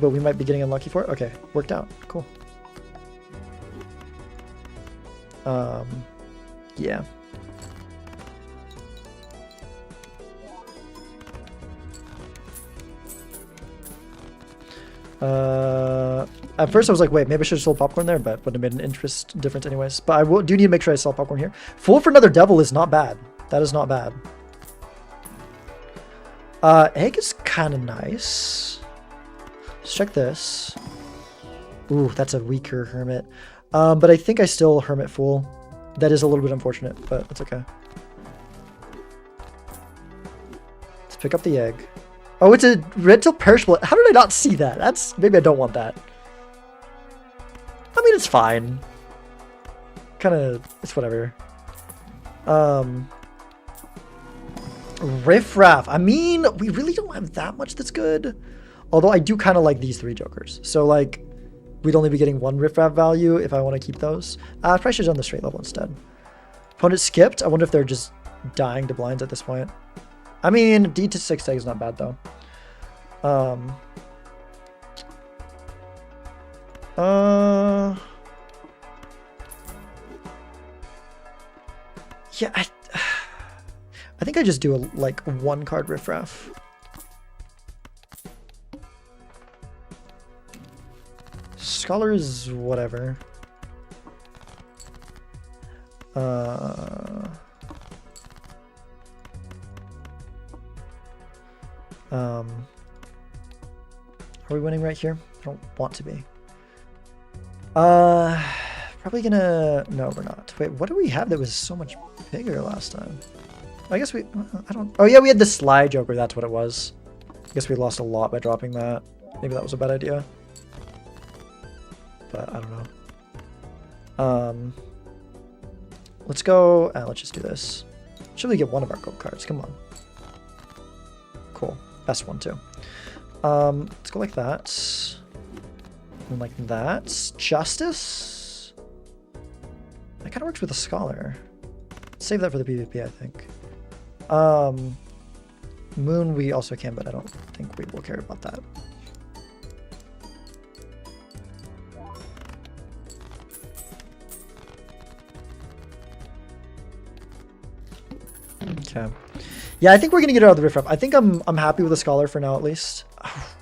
but we might be getting unlucky for it. Okay, worked out. Cool. Yeah. At first I was like, wait, maybe I should have sold popcorn there, but would have made an interest difference anyways. But I do need to make sure I sell popcorn here. Full for another devil is not bad. That is not bad. Egg is kind of nice. Let's check this. Ooh, that's a weaker hermit. But I think I still hermit full. That is a little bit unfortunate, but it's okay. Let's pick up the egg. Oh, it's a red till perishable. How did I not see that? Maybe I don't want that. I mean, it's fine. It's whatever. Riff Raff. I mean, we really don't have that much that's good. Although I do kind of like these three jokers. So, like, we'd only be getting one Riff Raff value if I want to keep those. I probably should have done the straight level instead. Opponent skipped. I wonder if they're just dying to blinds at this point. I mean, D to 6 egg is not bad, though. Yeah, I think I just do like one card Riff Raff. Scholar is whatever. Are we winning right here? I don't want to be. Probably gonna... No, we're not. Wait, what do we have that was so much bigger last time? I guess we... I don't... Oh, yeah, we had the Sly Joker. That's what it was. I guess we lost a lot by dropping that. Maybe that was a bad idea. But I don't know. Let's go... let's just do this. Should we get one of our gold cards? Come on. Cool. Best one, too. Let's go like that. And like that. Justice? That kind of works with a Scholar. Save that for the PvP, I think. Moon we also can, but I don't think we will care about that. Okay. Yeah, I think we're gonna get out of the Riff Raff. I think I'm happy with the Scholar for now, at least. Oh.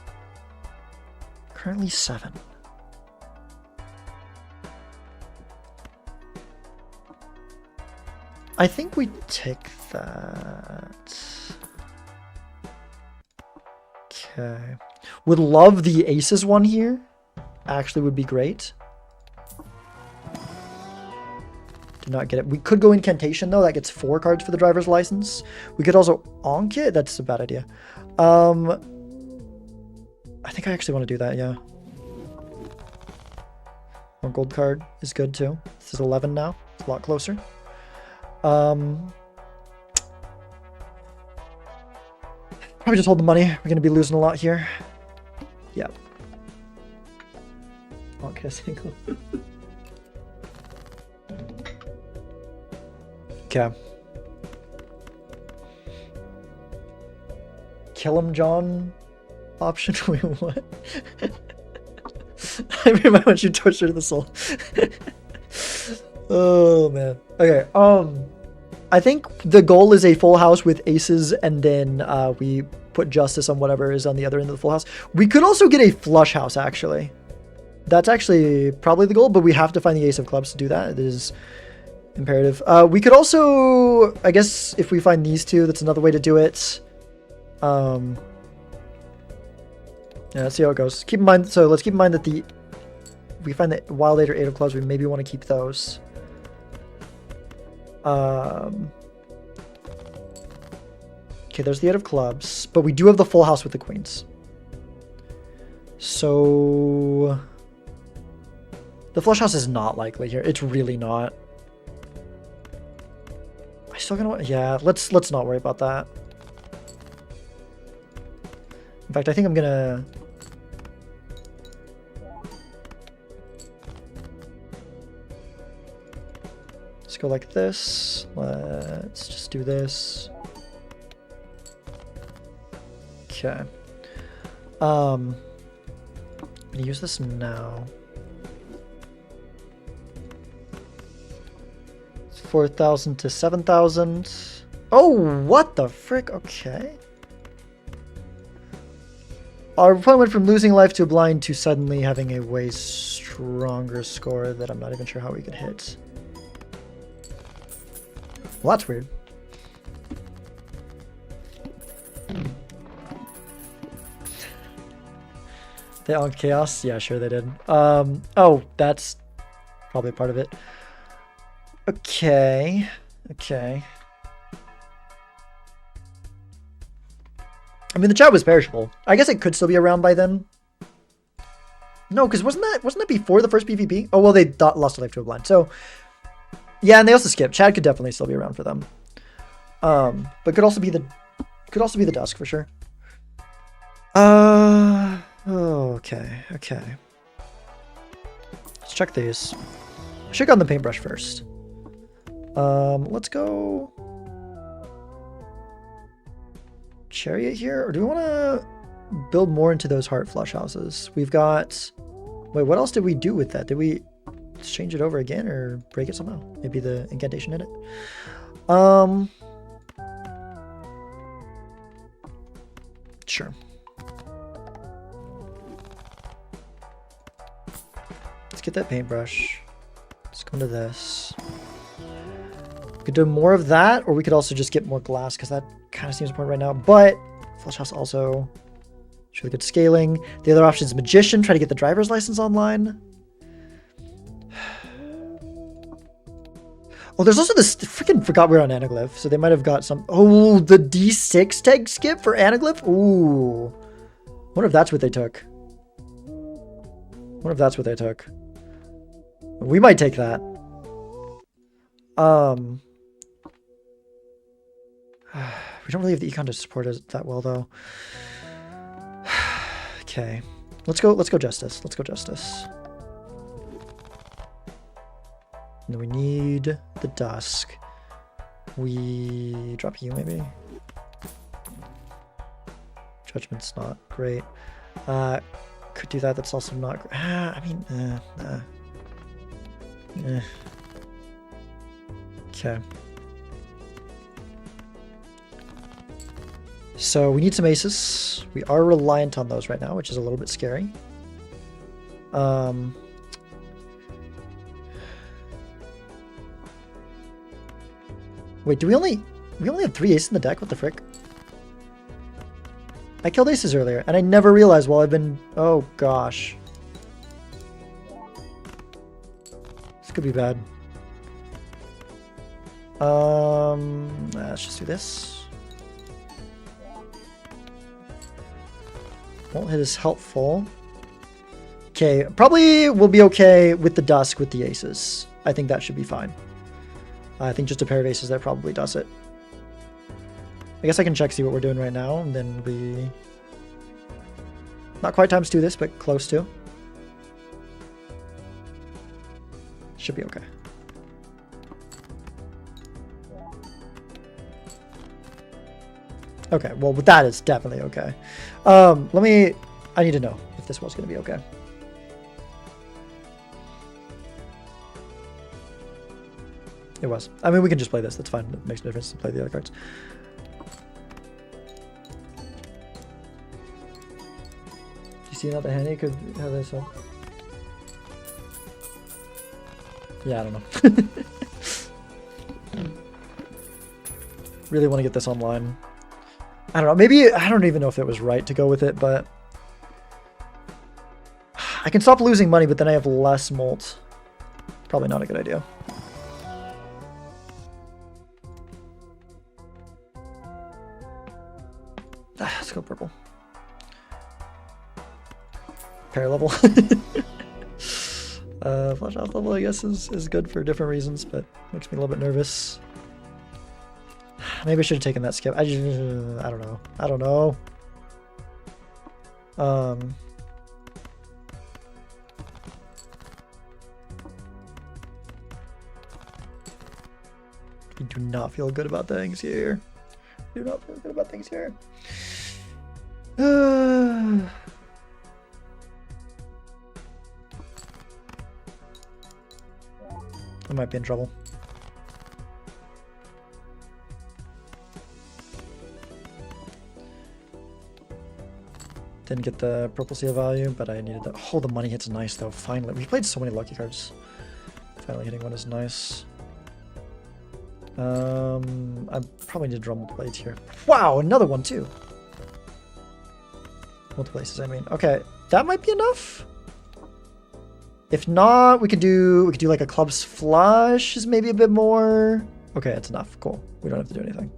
Currently 7. I think we take that. Okay. Would love the Aces one here. Actually would be great. Did not get it. We could go Incantation, though. That gets 4 cards for the driver's license. We could also Onk it. That's a bad idea. I think I actually want to do that, yeah. One gold card is good, too. This is 11 now. It's a lot closer. Probably just hold the money. We're going to be losing a lot here. Yeah. Onk hit a single. Okay. Kill him, John option? Wait, what? I mean, I want you to torture the soul. Oh, man. Okay, I think the goal is a full house with aces, and then we put justice on whatever is on the other end of the full house. We could also get a flush house, actually. That's actually probably the goal, but we have to find the ace of clubs to do that. It is imperative. We could also, I guess, if we find these two, that's another way to do it. Yeah, let's see how it goes. Keep in mind, so let's keep in mind that the we find that Wild 8 or 8 of clubs, we maybe want to keep those. Okay, there's the 8 of clubs, but we do have the full house with the queens. So the flush house is not likely here. It's really not. Am I still gonna? Yeah, let's not worry about that. In fact, I think I'm gonna. Let's go like this. Let's just do this. Okay. I'm gonna use this now. It's 4,000 to 7,000. Oh, what the frick? Okay. Our opponent went from losing life to blind to suddenly having a way stronger score that I'm not even sure how we could hit. Well, that's weird. They on chaos? Yeah, sure they did. Oh, that's probably part of it. Okay. Okay. I mean, the chat was perishable. I guess it could still be around by then. No, because wasn't that before the first PvP? Oh, well, they lost a life to a blind. So, yeah, and they also skipped. Chad could definitely still be around for them. But could also be the Dusk for sure. Okay. Let's check these. I should have gotten the paintbrush first. Let's go Chariot here, or do we want to build more into those heart flush houses? We've got. Wait, what else did we do with that? Did we change it over again or break it somehow? Maybe the incantation in it. Sure. Let's get that paintbrush. Let's go into this. We could do more of that, or we could also just get more glass, because that kind of seems important right now. But flush house also is really good scaling. The other option is magician. Try to get the driver's license online. Oh, there's also this. Freaking forgot we were on Anaglyph, so they might have got some. Oh, the D6 tag skip for Anaglyph. Ooh, wonder if that's what they took. Wonder if that's what they took. We might take that. We don't really have the econ to support it that well, though. Okay, let's go justice. Let's go justice. And then we need the dusk. We drop you maybe. Judgment's not great. Could do that. That's also not great. I mean, Okay. So we need some aces. We are reliant on those right now, which is a little bit scary. Wait, we only have 3 aces in the deck? What the frick? I killed aces earlier, and I never realized while I've been... Oh, gosh. This could be bad. Let's just do this. Won't hit is helpful. Okay, probably will be okay with the dusk with the aces. I think that should be fine. I think just a pair of aces there probably does it. I guess I can check, see what we're doing right now, and then we... Not quite times 2 this, but close to. Should be okay. Okay, well, with that is definitely okay. I need to know if this was going to be okay. It was. I mean, we can just play this. That's fine. It makes no difference to play the other cards. Do you see another hand? It could have this one. Yeah, I don't know. Really want to get this online. I don't know. Maybe, I don't even know if it was right to go with it, but I can stop losing money, but then I have less molt. Probably not a good idea. Let's go purple. Pair level. Flash out level, I guess, is good for different reasons, but makes me a little bit nervous. Maybe I should have taken that skip. I don't know. I don't know. I do not feel good about things here. Do not feel good about things here. I might be in trouble. Didn't get the purple seal value, but I needed the... Oh, the money hit's nice, though. Finally. We played so many lucky cards. Finally hitting one is nice. I probably need to draw multiple plates here. Wow, another one, too. Multiple places, I mean. Okay, that might be enough. If not, we could do like a club's flush is maybe a bit more. Okay, it's enough. Cool. We don't have to do anything.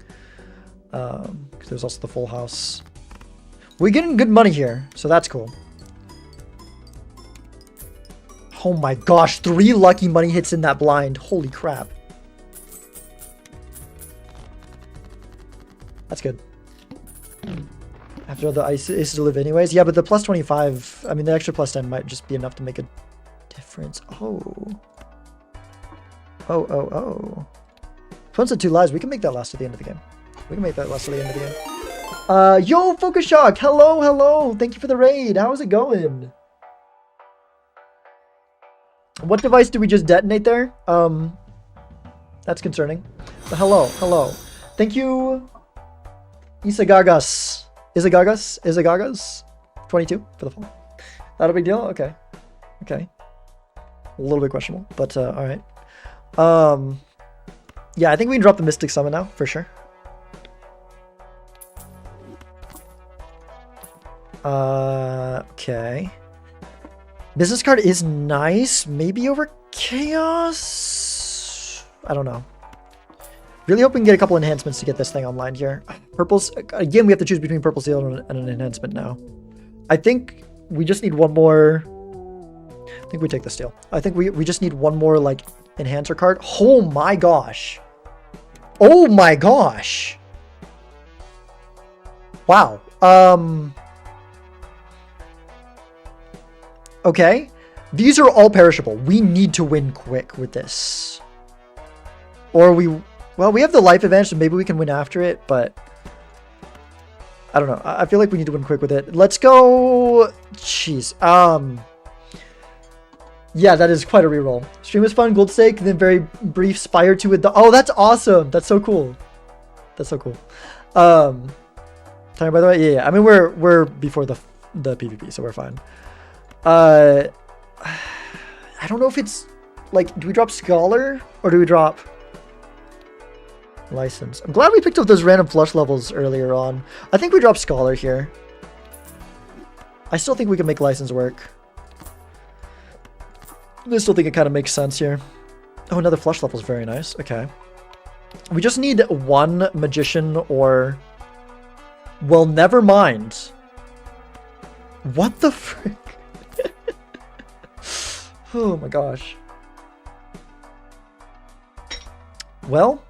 Because there's also the full house. We're getting good money here, so that's cool. Oh my gosh, 3 lucky money hits in that blind. Holy crap. That's good. After the aces to live anyways. Yeah, but the plus 25, I mean, the extra plus 10 might just be enough to make a difference. Oh. Oh. Once at 2 lives, we can make that last to the end of the game. We can make that last to the end of the game. Yo, Focus Shock! Hello! Thank you for the raid. How's it going? What device did we just detonate there? That's concerning. But hello. Thank you, Isagagas. 22 for the fall. Not a big deal? Okay. A little bit questionable, but alright. Yeah, I think we can drop the Mystic Summon now, for sure. Okay. Business card is nice. Maybe over Chaos? I don't know. Really hoping to get a couple enhancements to get this thing online here. Purples, again, we have to choose between Purple Seal and an enhancement now. I think we just need one more. I think we take the Steel. I think we just need one more, like, enhancer card. Oh my gosh. Oh my gosh. Wow. Okay. These are all perishable. We need to win quick with this. Or well, we have the life advantage, so maybe we can win after it, but I don't know. I feel like we need to win quick with it. Let's go. Jeez. Yeah, that is quite a reroll. Stream was fun, gold stake, then very brief Spire 2 with the... Oh, that's awesome. That's so cool. Time, by the way, yeah. I mean, we're before the PvP, so we're fine. I don't know if it's like, do we drop Scholar or do we drop License? I'm glad we picked up those random flush levels earlier on. I think we drop Scholar here. I still think we can make License work. I still think it kind of makes sense here. Oh, another flush level is very nice. Okay. We just need one Magician or... Well, never mind. What the frick? Oh my gosh. Well,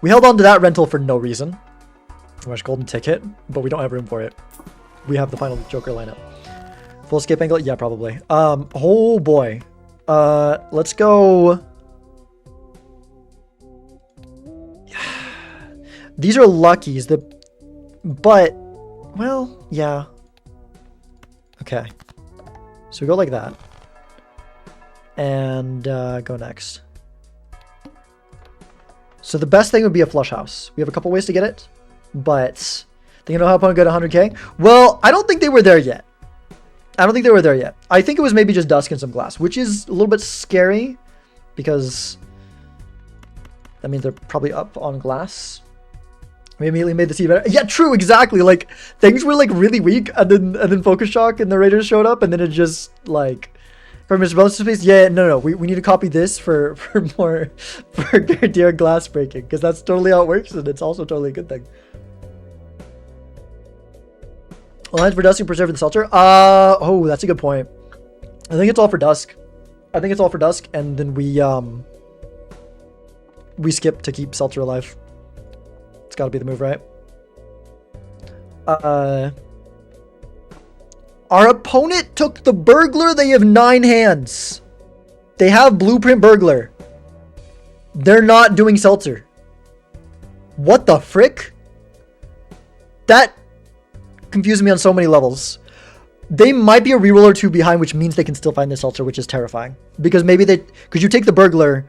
we held on to that rental for no reason. Rush golden ticket, but we don't have room for it. We have the final Joker lineup. Full skip angle? Yeah, probably. Oh boy. Let's go. These are luckies. But, well, yeah. Okay. So we go like that. And go next. So the best thing would be a flush house. We have a couple ways to get it, but think you know how opponent got 100k? Well, I don't think they were there yet. I think it was maybe just Dusk and some glass, which is a little bit scary because that means they're probably up on glass. We immediately made the team better. Yeah, true, exactly. Like, things were like really weak, and then Focus Shock and the Raiders showed up, and then it just like for Mr. Bones space. Yeah, no. We need to copy this for more for dear glass breaking, because that's totally how it works, and it's also totally a good thing. Alliance for Dusk and preserving the Seltzer. Oh, that's a good point. I think it's all for Dusk. I think it's all for Dusk, and then we skip to keep Seltzer alive. It's got to be the move, right? Our opponent took the Burglar. They have 9 hands. They have Blueprint Burglar. They're not doing Seltzer. What the frick? That confused me on so many levels. They might be a reroll or 2 behind, which means they can still find the Seltzer, which is terrifying. Because maybe because you take the Burglar.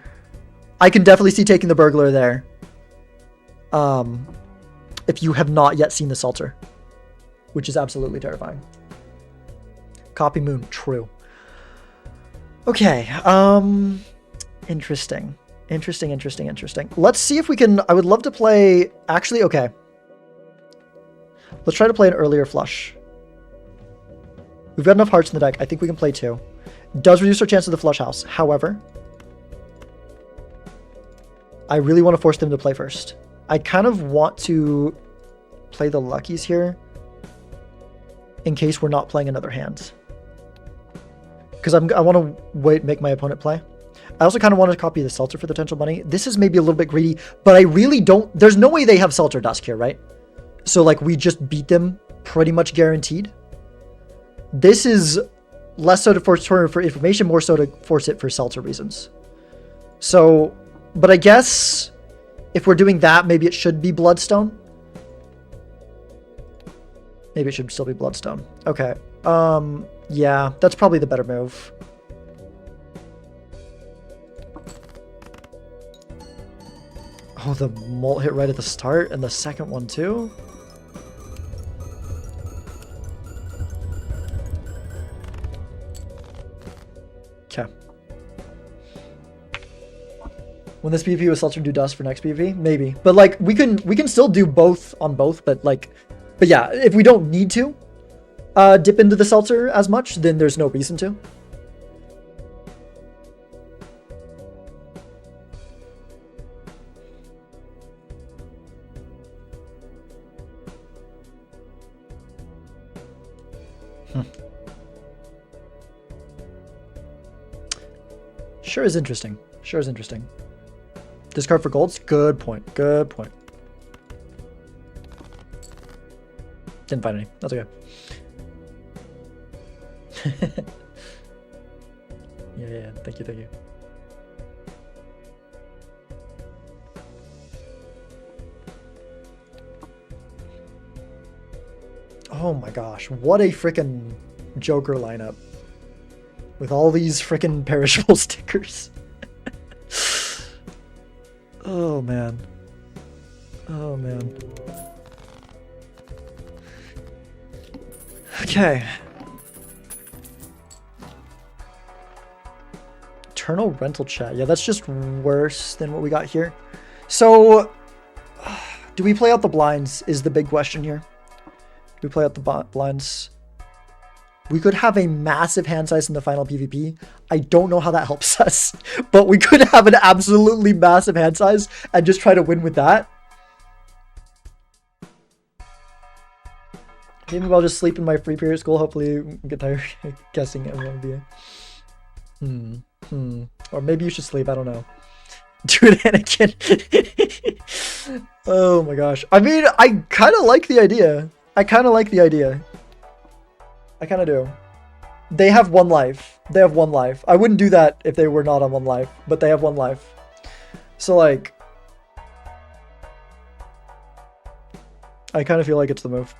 I can definitely see taking the Burglar there. If you have not yet seen the Seltzer, which is absolutely terrifying. Copy Moon, true. Okay, interesting. Let's see if we can, I would love to play, actually, okay. Let's try to play an earlier flush. We've got enough hearts in the deck. I think we can play 2. Does reduce our chance of the flush house. However, I really want to force them to play first. I kind of want to play the Luckies here in case we're not playing another hand. Because I want to make my opponent play. I also kind of want to copy the Seltzer for the potential money. This is maybe a little bit greedy, but I really don't... There's no way they have Seltzer Dusk here, right? So, like, we just beat them pretty much guaranteed. This is less so to force her for information, more so to force it for Seltzer reasons. So, but I guess... If we're doing that, maybe it should be Bloodstone. Maybe it should still be Bloodstone. Okay. Yeah, that's probably the better move. Oh, the Molt hit right at the start, and the second one too? Okay. When this PvP was Seltzer, do Dust for next PvP? Maybe. But like we can still do both on both, but yeah, if we don't need to dip into the Seltzer as much, then there's no reason to. Sure is interesting. Sure is interesting. Discard for golds? Good point. Good point. Didn't find any. That's okay. Yeah. Thank you. Oh my gosh. What a freaking Joker lineup. With all these freaking perishable stickers. Oh man. Okay. Eternal Rental Chat. Yeah, that's just worse than what we got here. So, do we play out the blinds is the big question here. Do we play out the blinds? We could have a massive hand size in the final PvP. I don't know how that helps us, but we could have an absolutely massive hand size and just try to win with that. Maybe I'll just sleep in my free period at school. Hopefully get tired guessing MMBA. Or maybe you should sleep. I don't know. Do it, Anakin. Oh my gosh. I mean, I kind of like the idea. I kind of do. They have 1 life. I wouldn't do that if they were not on 1 life, but they have 1 life. So like, I kind of feel like it's the move.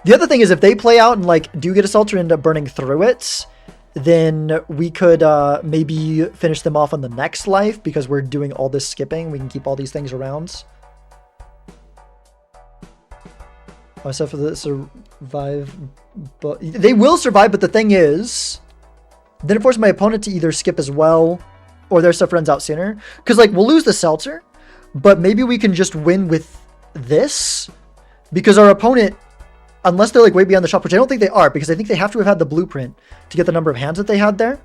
The other thing is if they play out and like do get a Seltzer and end up burning through it, then we could maybe finish them off on the next life because we're doing all this skipping. We can keep all these things around. Except for the survive, but they will survive. But the thing is, then it forces my opponent to either skip as well, or their stuff runs out sooner. Because like we'll lose the Seltzer, but maybe we can just win with this, because our opponent, unless they're like way beyond the shop, which I don't think they are, because I think they have to have had the blueprint to get the number of hands that they had there.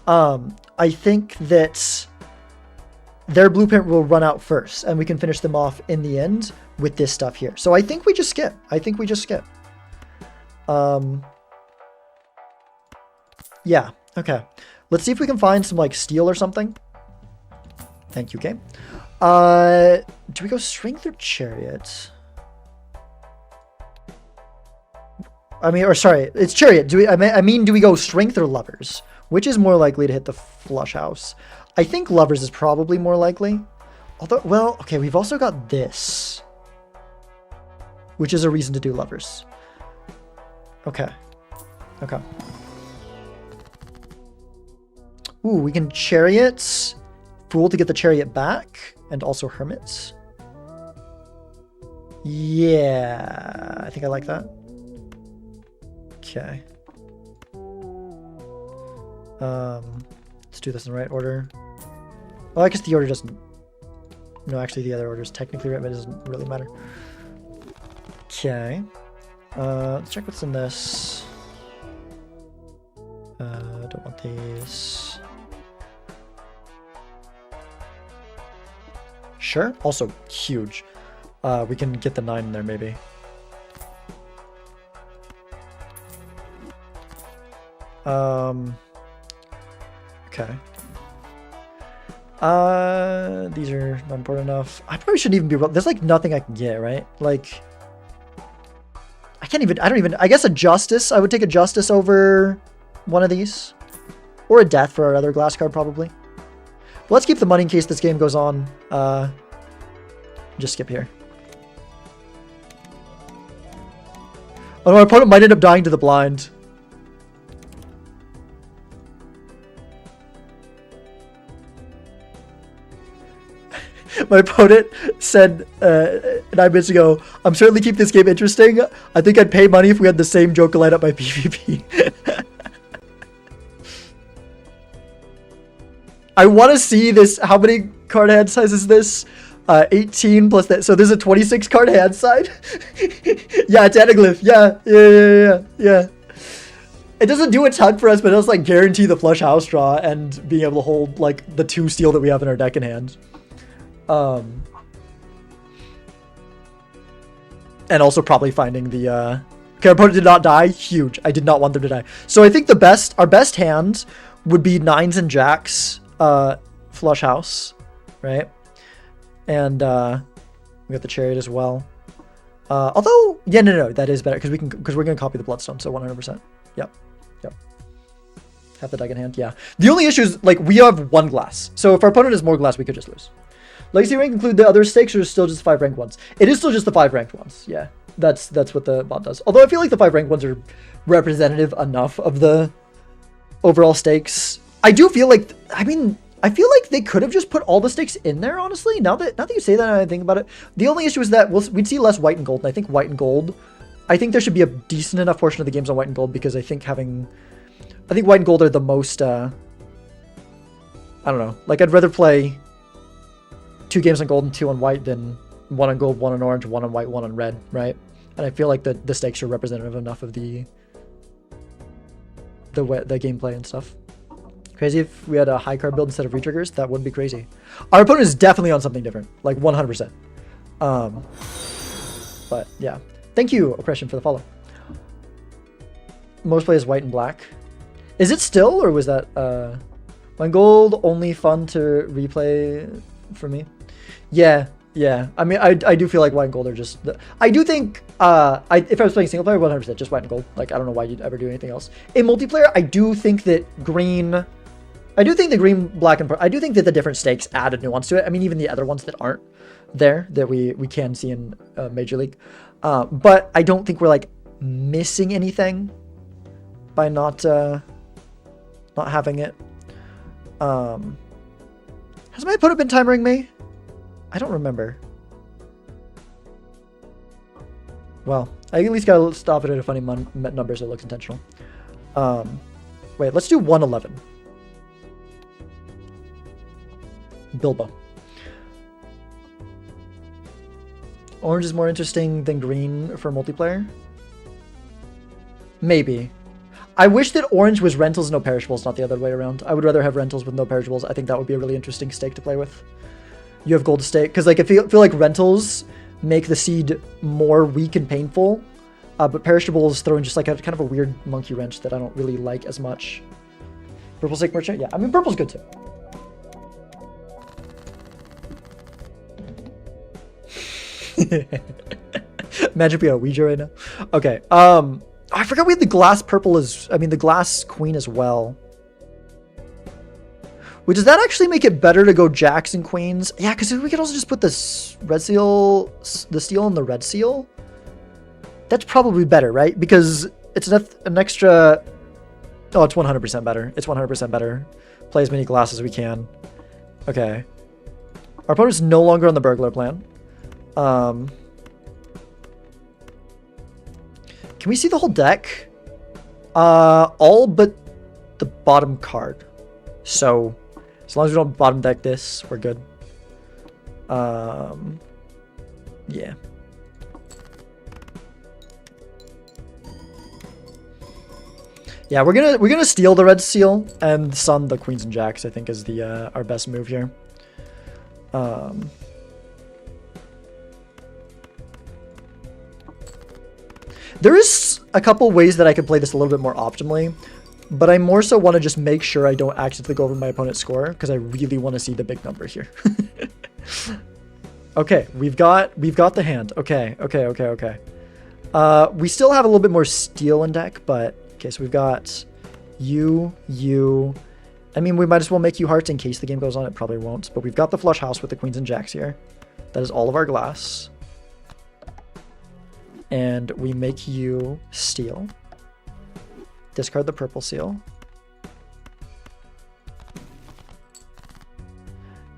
I think that their blueprint will run out first, and we can finish them off in the end with this stuff here. So I think we just skip. Yeah, okay. Let's see if we can find some like steel or something. Thank you, game. Do we go strength or chariot? I mean, or sorry, it's chariot. I mean, do we go strength or lovers? Which is more likely to hit the flush house? I think lovers is probably more likely. Although, well, okay, we've also got this, which is a reason to do lovers. Okay. Okay. Ooh, we can chariots. Fool to get the chariot back. And also hermits. Yeah, I think I like that. Okay. Let's do this in the right order. Well, I guess the order doesn't... No, actually the other order is technically right, but it doesn't really matter. Okay. Let's check what's in this. Don't want these. Sure. Also huge. We can get the 9 in there maybe. Okay. These are not important enough. I probably shouldn't even be... There's like nothing I can get, right? Like... I guess a justice. I would take a justice over one of these. Or a death for our other glass card, probably. But let's keep the money in case this game goes on. Just skip here. Oh no, our opponent might end up dying to the blind. My opponent said 9 minutes ago, I'm certainly keep this game interesting. I think I'd pay money if we had the same Joker line up my PvP. I want to see this. How many card hand size is this? 18 plus that. So there's a 26 card hand side. Yeah, it's anaglyph. Yeah. It doesn't do a ton for us, but it does like guarantee the flush house draw and being able to hold like the 2 steel that we have in our deck in hand. And also probably finding the okay, our opponent did not die. Huge. I did not want them to die. So I think our best hand would be 9s and jacks, flush house, right? And we got the chariot as well. Although, yeah, no, that is better because we're gonna copy the bloodstone, so 100%. Yep. Have the deck in hand, yeah. The only issue is like we have 1 glass, so if our opponent has more glass, we could just lose. Legacy rank include the other stakes, or is still just 5 ranked ones? It is still just the 5 ranked ones. Yeah, that's what the bot does. Although I feel like the 5 ranked ones are representative enough of the overall stakes. I do feel like, I feel like they could have just put all the stakes in there. Honestly, now that you say that, and I think about it, the only issue is that we'd see less white and gold. And I think white and gold, I think there should be a decent enough portion of the games on white and gold because I think white and gold are the most. I don't know. Like I'd rather play 2 games on gold and 2 on white than 1 on gold, 1 on orange, 1 on white, 1 on red, right? And I feel like the stakes are representative enough of the gameplay and stuff. Crazy if we had a high card build instead of retriggers. That would be crazy. Our opponent is definitely on something different, like 100%. But yeah, thank you, Oppression, for the follow. Most play is white and black. Is it still, or was that when gold only fun to replay for me? Yeah. I mean, I do feel like white and gold are just... I do think, if I was playing single player, 100% just white and gold. Like, I don't know why you'd ever do anything else. In multiplayer, I do think that green... I do think the green, black, and... I do think that the different stakes add a nuance to it. I mean, even the other ones that aren't there, that we can see in Major League. But I don't think we're, like, missing anything by not having it. Has my opponent been timering me? I don't remember. Well, I at least gotta stop it at a funny number so it looks intentional. Wait, let's do 111. Bilbo. Orange is more interesting than green for multiplayer? Maybe. I wish that orange was rentals, no perishables, not the other way around. I would rather have rentals with no perishables. I think that would be a really interesting stake to play with. You have gold stake. Because like, I feel like rentals make the seed more weak and painful. But perishables throw in just like a kind of a weird monkey wrench that I don't really like as much. Purple stake merchant? Yeah, I mean, purple's good too. Imagine being a Ouija right now. Okay. I forgot we had the glass purple the glass queen as well. Wait, does that actually make it better to go jacks and queens? Yeah, because we could also just put this red seal, the steel on the red seal. That's probably better, right? Because it's an extra... Oh, it's 100% better. It's 100% better. Play as many glass as we can. Okay. Our opponent's no longer on the burglar plan. Can we see the whole deck? All but the bottom card. So, as long as we don't bottom deck this, we're good. Yeah. Yeah, we're gonna steal the red seal and sun the queens and jacks. I think is the our best move here. There is a couple ways that I could play this a little bit more optimally, but I more so want to just make sure I don't accidentally go over my opponent's score because I really want to see the big number here. Okay, we've got the hand. Okay. We still have a little bit more steel in deck, but okay, so we've got you. I mean, we might as well make you hearts in case the game goes on. It probably won't, but we've got the flush house with the queens and jacks here. That is all of our glass. And we make you steel. Discard the purple seal.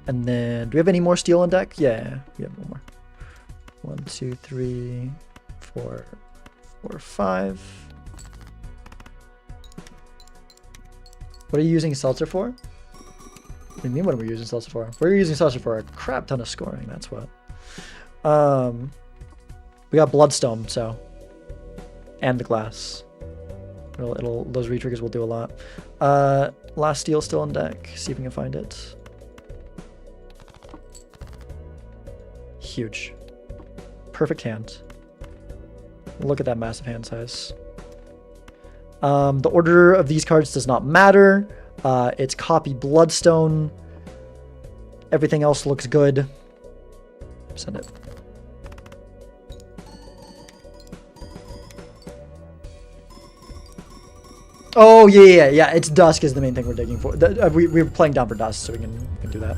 And then, do we have any more steel in deck? Yeah, we have one more. 1, 2, 3, 4, 5. What are you using Seltzer for? What do you mean what are we using Seltzer for? We're using Seltzer for a crap ton of scoring, that's what. We got Bloodstone, so. And the glass. Those retriggers will do a lot. Last steel still in deck. See if we can find it. Huge. Perfect hand. Look at that massive hand size. The order of these cards does not matter. It's copy Bloodstone. Everything else looks good. Send it. Oh, yeah. It's Dusk is the main thing we're digging for. We're playing down for Dusk, so we can do that.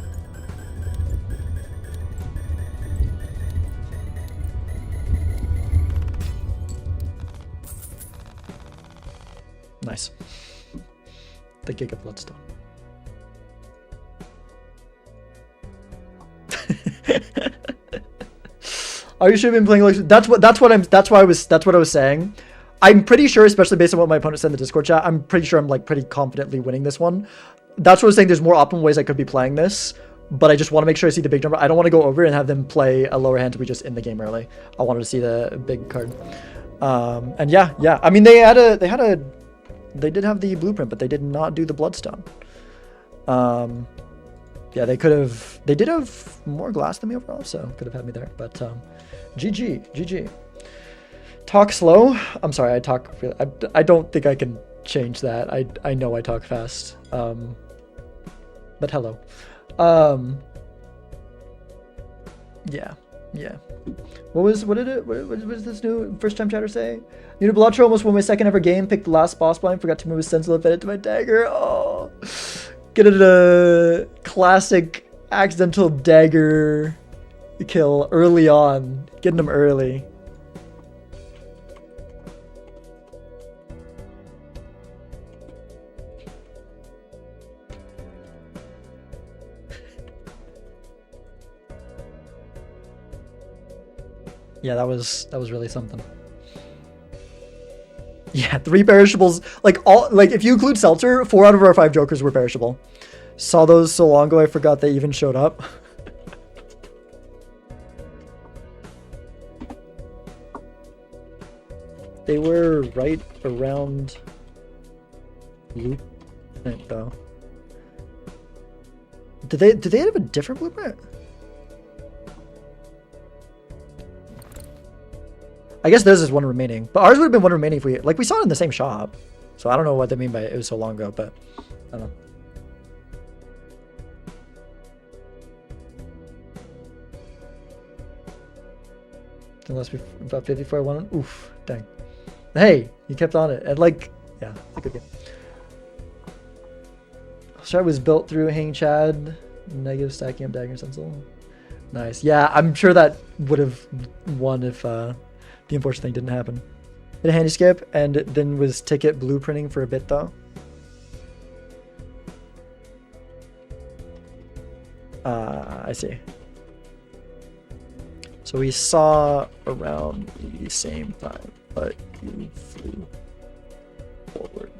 Nice. The Giga Bloodstone. Oh, you should have been playing like that's what I was saying. I'm pretty sure, especially based on what my opponent said in the Discord chat, I'm pretty sure I'm like pretty confidently winning this one. That's what I was saying. There's more optimal ways I could be playing this, but I just want to make sure I see the big number. I don't want to go over and have them play a lower hand to be just in the game early. I wanted to see the big card. And yeah. I mean, they did have the blueprint, but they did not do the Bloodstone. Yeah, they did have more glass than me overall, so could have had me there. But GG. Talk slow. I'm sorry, I talk really, I don't think I can change that. I know I talk fast. But hello. Yeah. What did this new first time chatter say? New to Balatro, almost won my second ever game, picked the last boss blind, forgot to move a stencil and fed it to my dagger. Oh, get it a classic accidental dagger kill early on. Getting them early. Yeah, that was really something. Yeah, 3 perishables. Like if you include Seltzer, 4 out of our 5 jokers were perishable. Saw those so long ago, I forgot they even showed up. they were right around blueprint though. Did they have a different blueprint? I guess theirs is one remaining, but ours would have been one remaining if we saw it in the same shop. So I don't know what they mean by it was so long ago, but I don't know. Unless we about 54 one. Oof, dang. Hey, you kept on it. And like, yeah, it's a good game. Strat was built through Hang Chad, negative stacking of Dagger Stencil. Nice. Yeah, I'm sure that would have won if the unfortunate thing didn't happen. Did a handy skip and then was ticket blueprinting for a bit though. I see. So we saw around the same time, but you flew forward.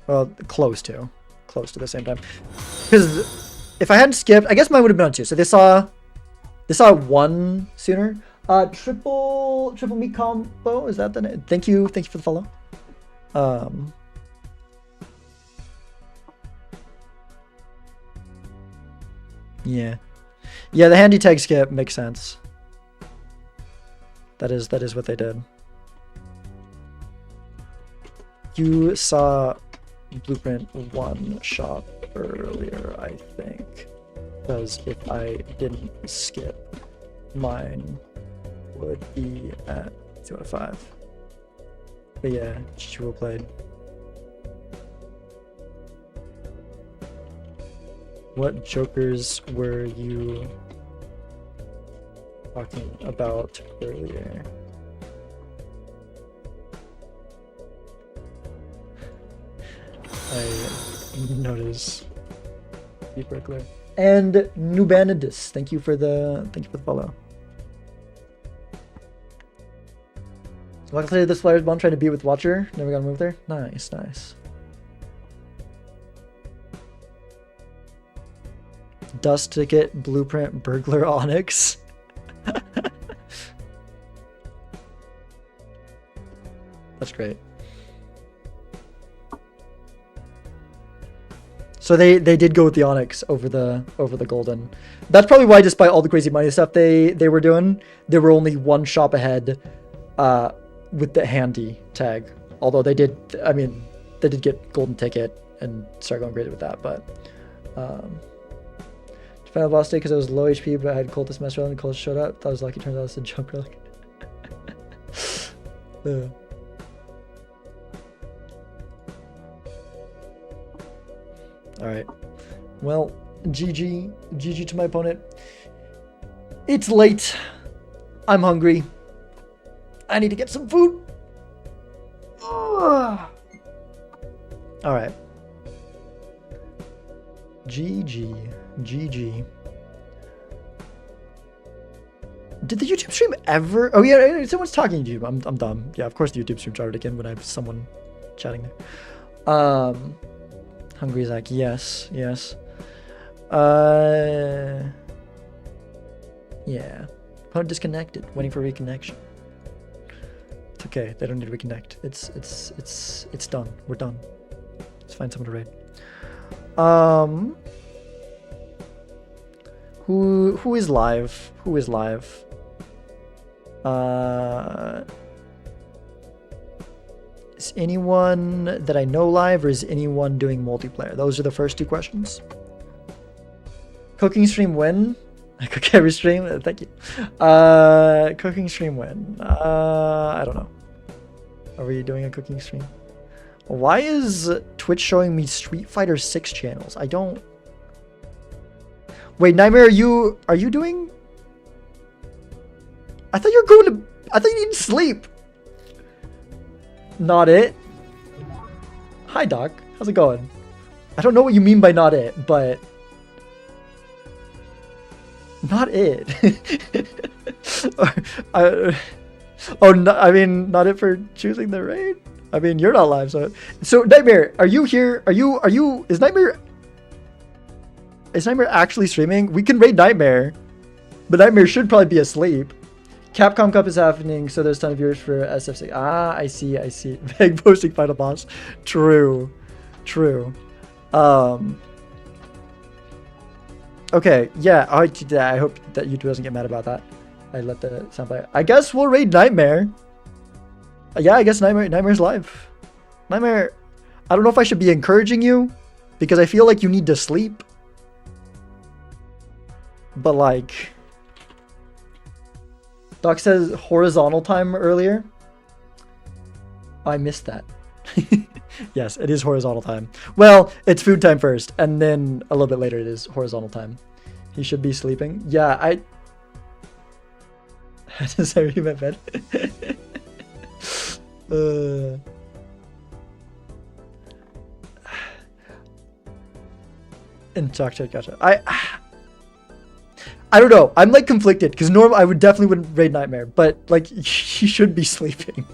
Well, close to the same time. Because if I hadn't skipped, I guess mine would have been on 2. So they saw 1 sooner. Triple meat combo, is that the name? Thank you for the follow. Yeah, the handy tag skip makes sense. That is what they did. You saw blueprint 1 shop earlier, I think, because if I didn't skip, mine would be at 2 out of 5. But yeah, well played. What jokers were you talking about earlier? I notice. Super clear. And Nubanidus, thank you for the follow. So luckily this player's bomb trying to beat with Watcher. Never got to move there. Nice. Dust ticket, blueprint, burglar, onyx. That's great. So they did go with the onyx over the golden. That's probably why, despite all the crazy money stuff they were doing, they were only 1 shop ahead with the handy tag. Although they did get golden ticket and start going great with that, but Final boss day because I was low HP, but I had cultist mess around and cultist showed up. Thought it was lucky. Turns out it's a junk relic. Yeah. All right. Well, GG to my opponent. It's late. I'm hungry. I need to get some food. Ugh. All right. GG. Did the YouTube stream ever? Oh yeah, someone's talking to YouTube. I'm dumb. Yeah, of course the YouTube stream started again when I have someone chatting there. Hungry Zach. Yes. Yeah. Opponent disconnected. Waiting for reconnection. It's okay. They don't need to reconnect. It's done. We're done. Let's find someone to raid. Who is live? Is anyone that I know live, or is anyone doing multiplayer? Those are the first 2 questions. Cooking stream when? I cook every stream. Thank you. Cooking stream when? I don't know. Are we doing a cooking stream? Why is Twitch showing me Street Fighter 6 channels? I don't. Wait, Nightmare, are you doing? I thought you need to sleep. Not it. Hi, Doc. How's it going? I don't know what you mean by not it, but not it. I mean, not it for choosing the raid. I mean, you're not live, so Nightmare, are you here? Is Nightmare actually streaming? We can raid Nightmare, but Nightmare should probably be asleep. Capcom Cup is happening, so there's a ton of viewers for SFC. Ah, I see. Vague posting final boss. True. Okay, yeah, I hope that YouTube doesn't get mad about that. I let the sound play. I guess we'll raid Nightmare. Yeah, I guess Nightmare's live. Nightmare, I don't know if I should be encouraging you, because I feel like you need to sleep. But like... Doc says horizontal time earlier. I missed that. Yes, it is horizontal time. Well, it's food time first, and then a little bit later it is horizontal time. He should be sleeping. Yeah, I just already went bed. And gotcha. I don't know. I'm like conflicted because normally I would definitely wouldn't raid Nightmare, but like he should be sleeping.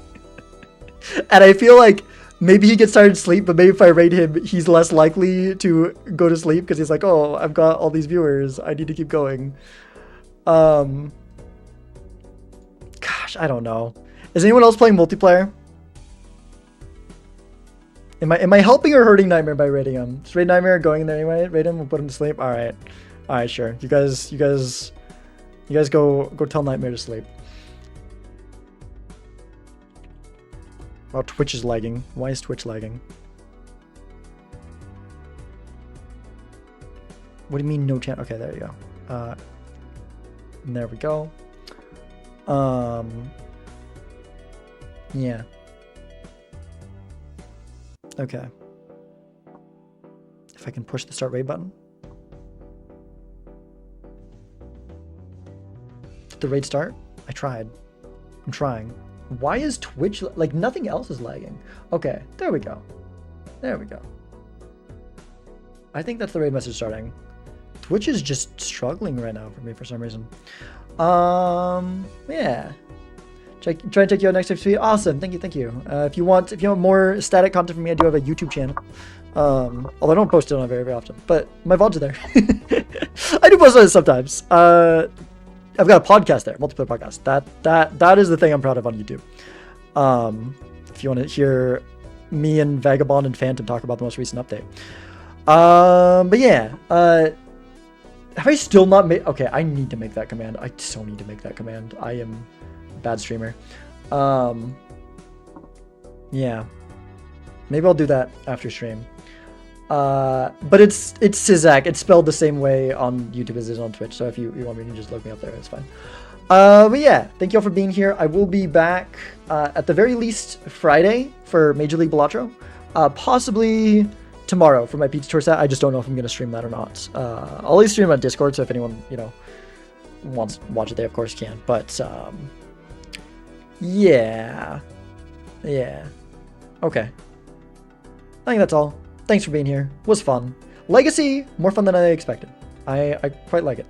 And I feel like maybe he gets tired of sleep, but maybe if I raid him, he's less likely to go to sleep because he's like, oh, I've got all these viewers. I need to keep going. Gosh, I don't know. Is anyone else playing multiplayer? Am I helping or hurting Nightmare by raiding him? Is raid Nightmare going in there anyway? Raid him, we'll put him to sleep. All right, sure. You guys go tell Nightmare to sleep. Wow, Twitch is lagging. Why is Twitch lagging? What do you mean no channel? Okay, there you go. And there we go. Yeah. Okay. If I can push the start raid button. Did the raid start? I tried. I'm trying. Why is Twitch like nothing else is lagging? Okay, there we go. I think that's the raid message starting. Twitch is just struggling right now for me for some reason. Yeah. Try and check you out next episode. Awesome, thank you. If you want more static content from me, I do have a YouTube channel. Although I don't post it on it very, very often, but my VODs are there. I do post on it sometimes. I've got a podcast there, multiplayer podcast. That is the thing I'm proud of on YouTube. If you want to hear me and Vagabond and Phantom talk about the most recent update. But yeah, have I still not made? Okay, I need to make that command. I so need to make that command. I am a bad streamer. Yeah, maybe I'll do that after stream. But it's Sizak. It's spelled the same way on YouTube as it is on Twitch. So if you want me to just look me up there, it's fine. But yeah, thank you all for being here. I will be back at the very least Friday for Major League Balatro. Possibly tomorrow for my Pizza Tour set. I just don't know if I'm going to stream that or not. I'll always stream on Discord, so if anyone, wants to watch it there, of course can. But, yeah. Okay. I think that's all. Thanks for being here. Was fun. Legacy, more fun than I expected. I quite like it.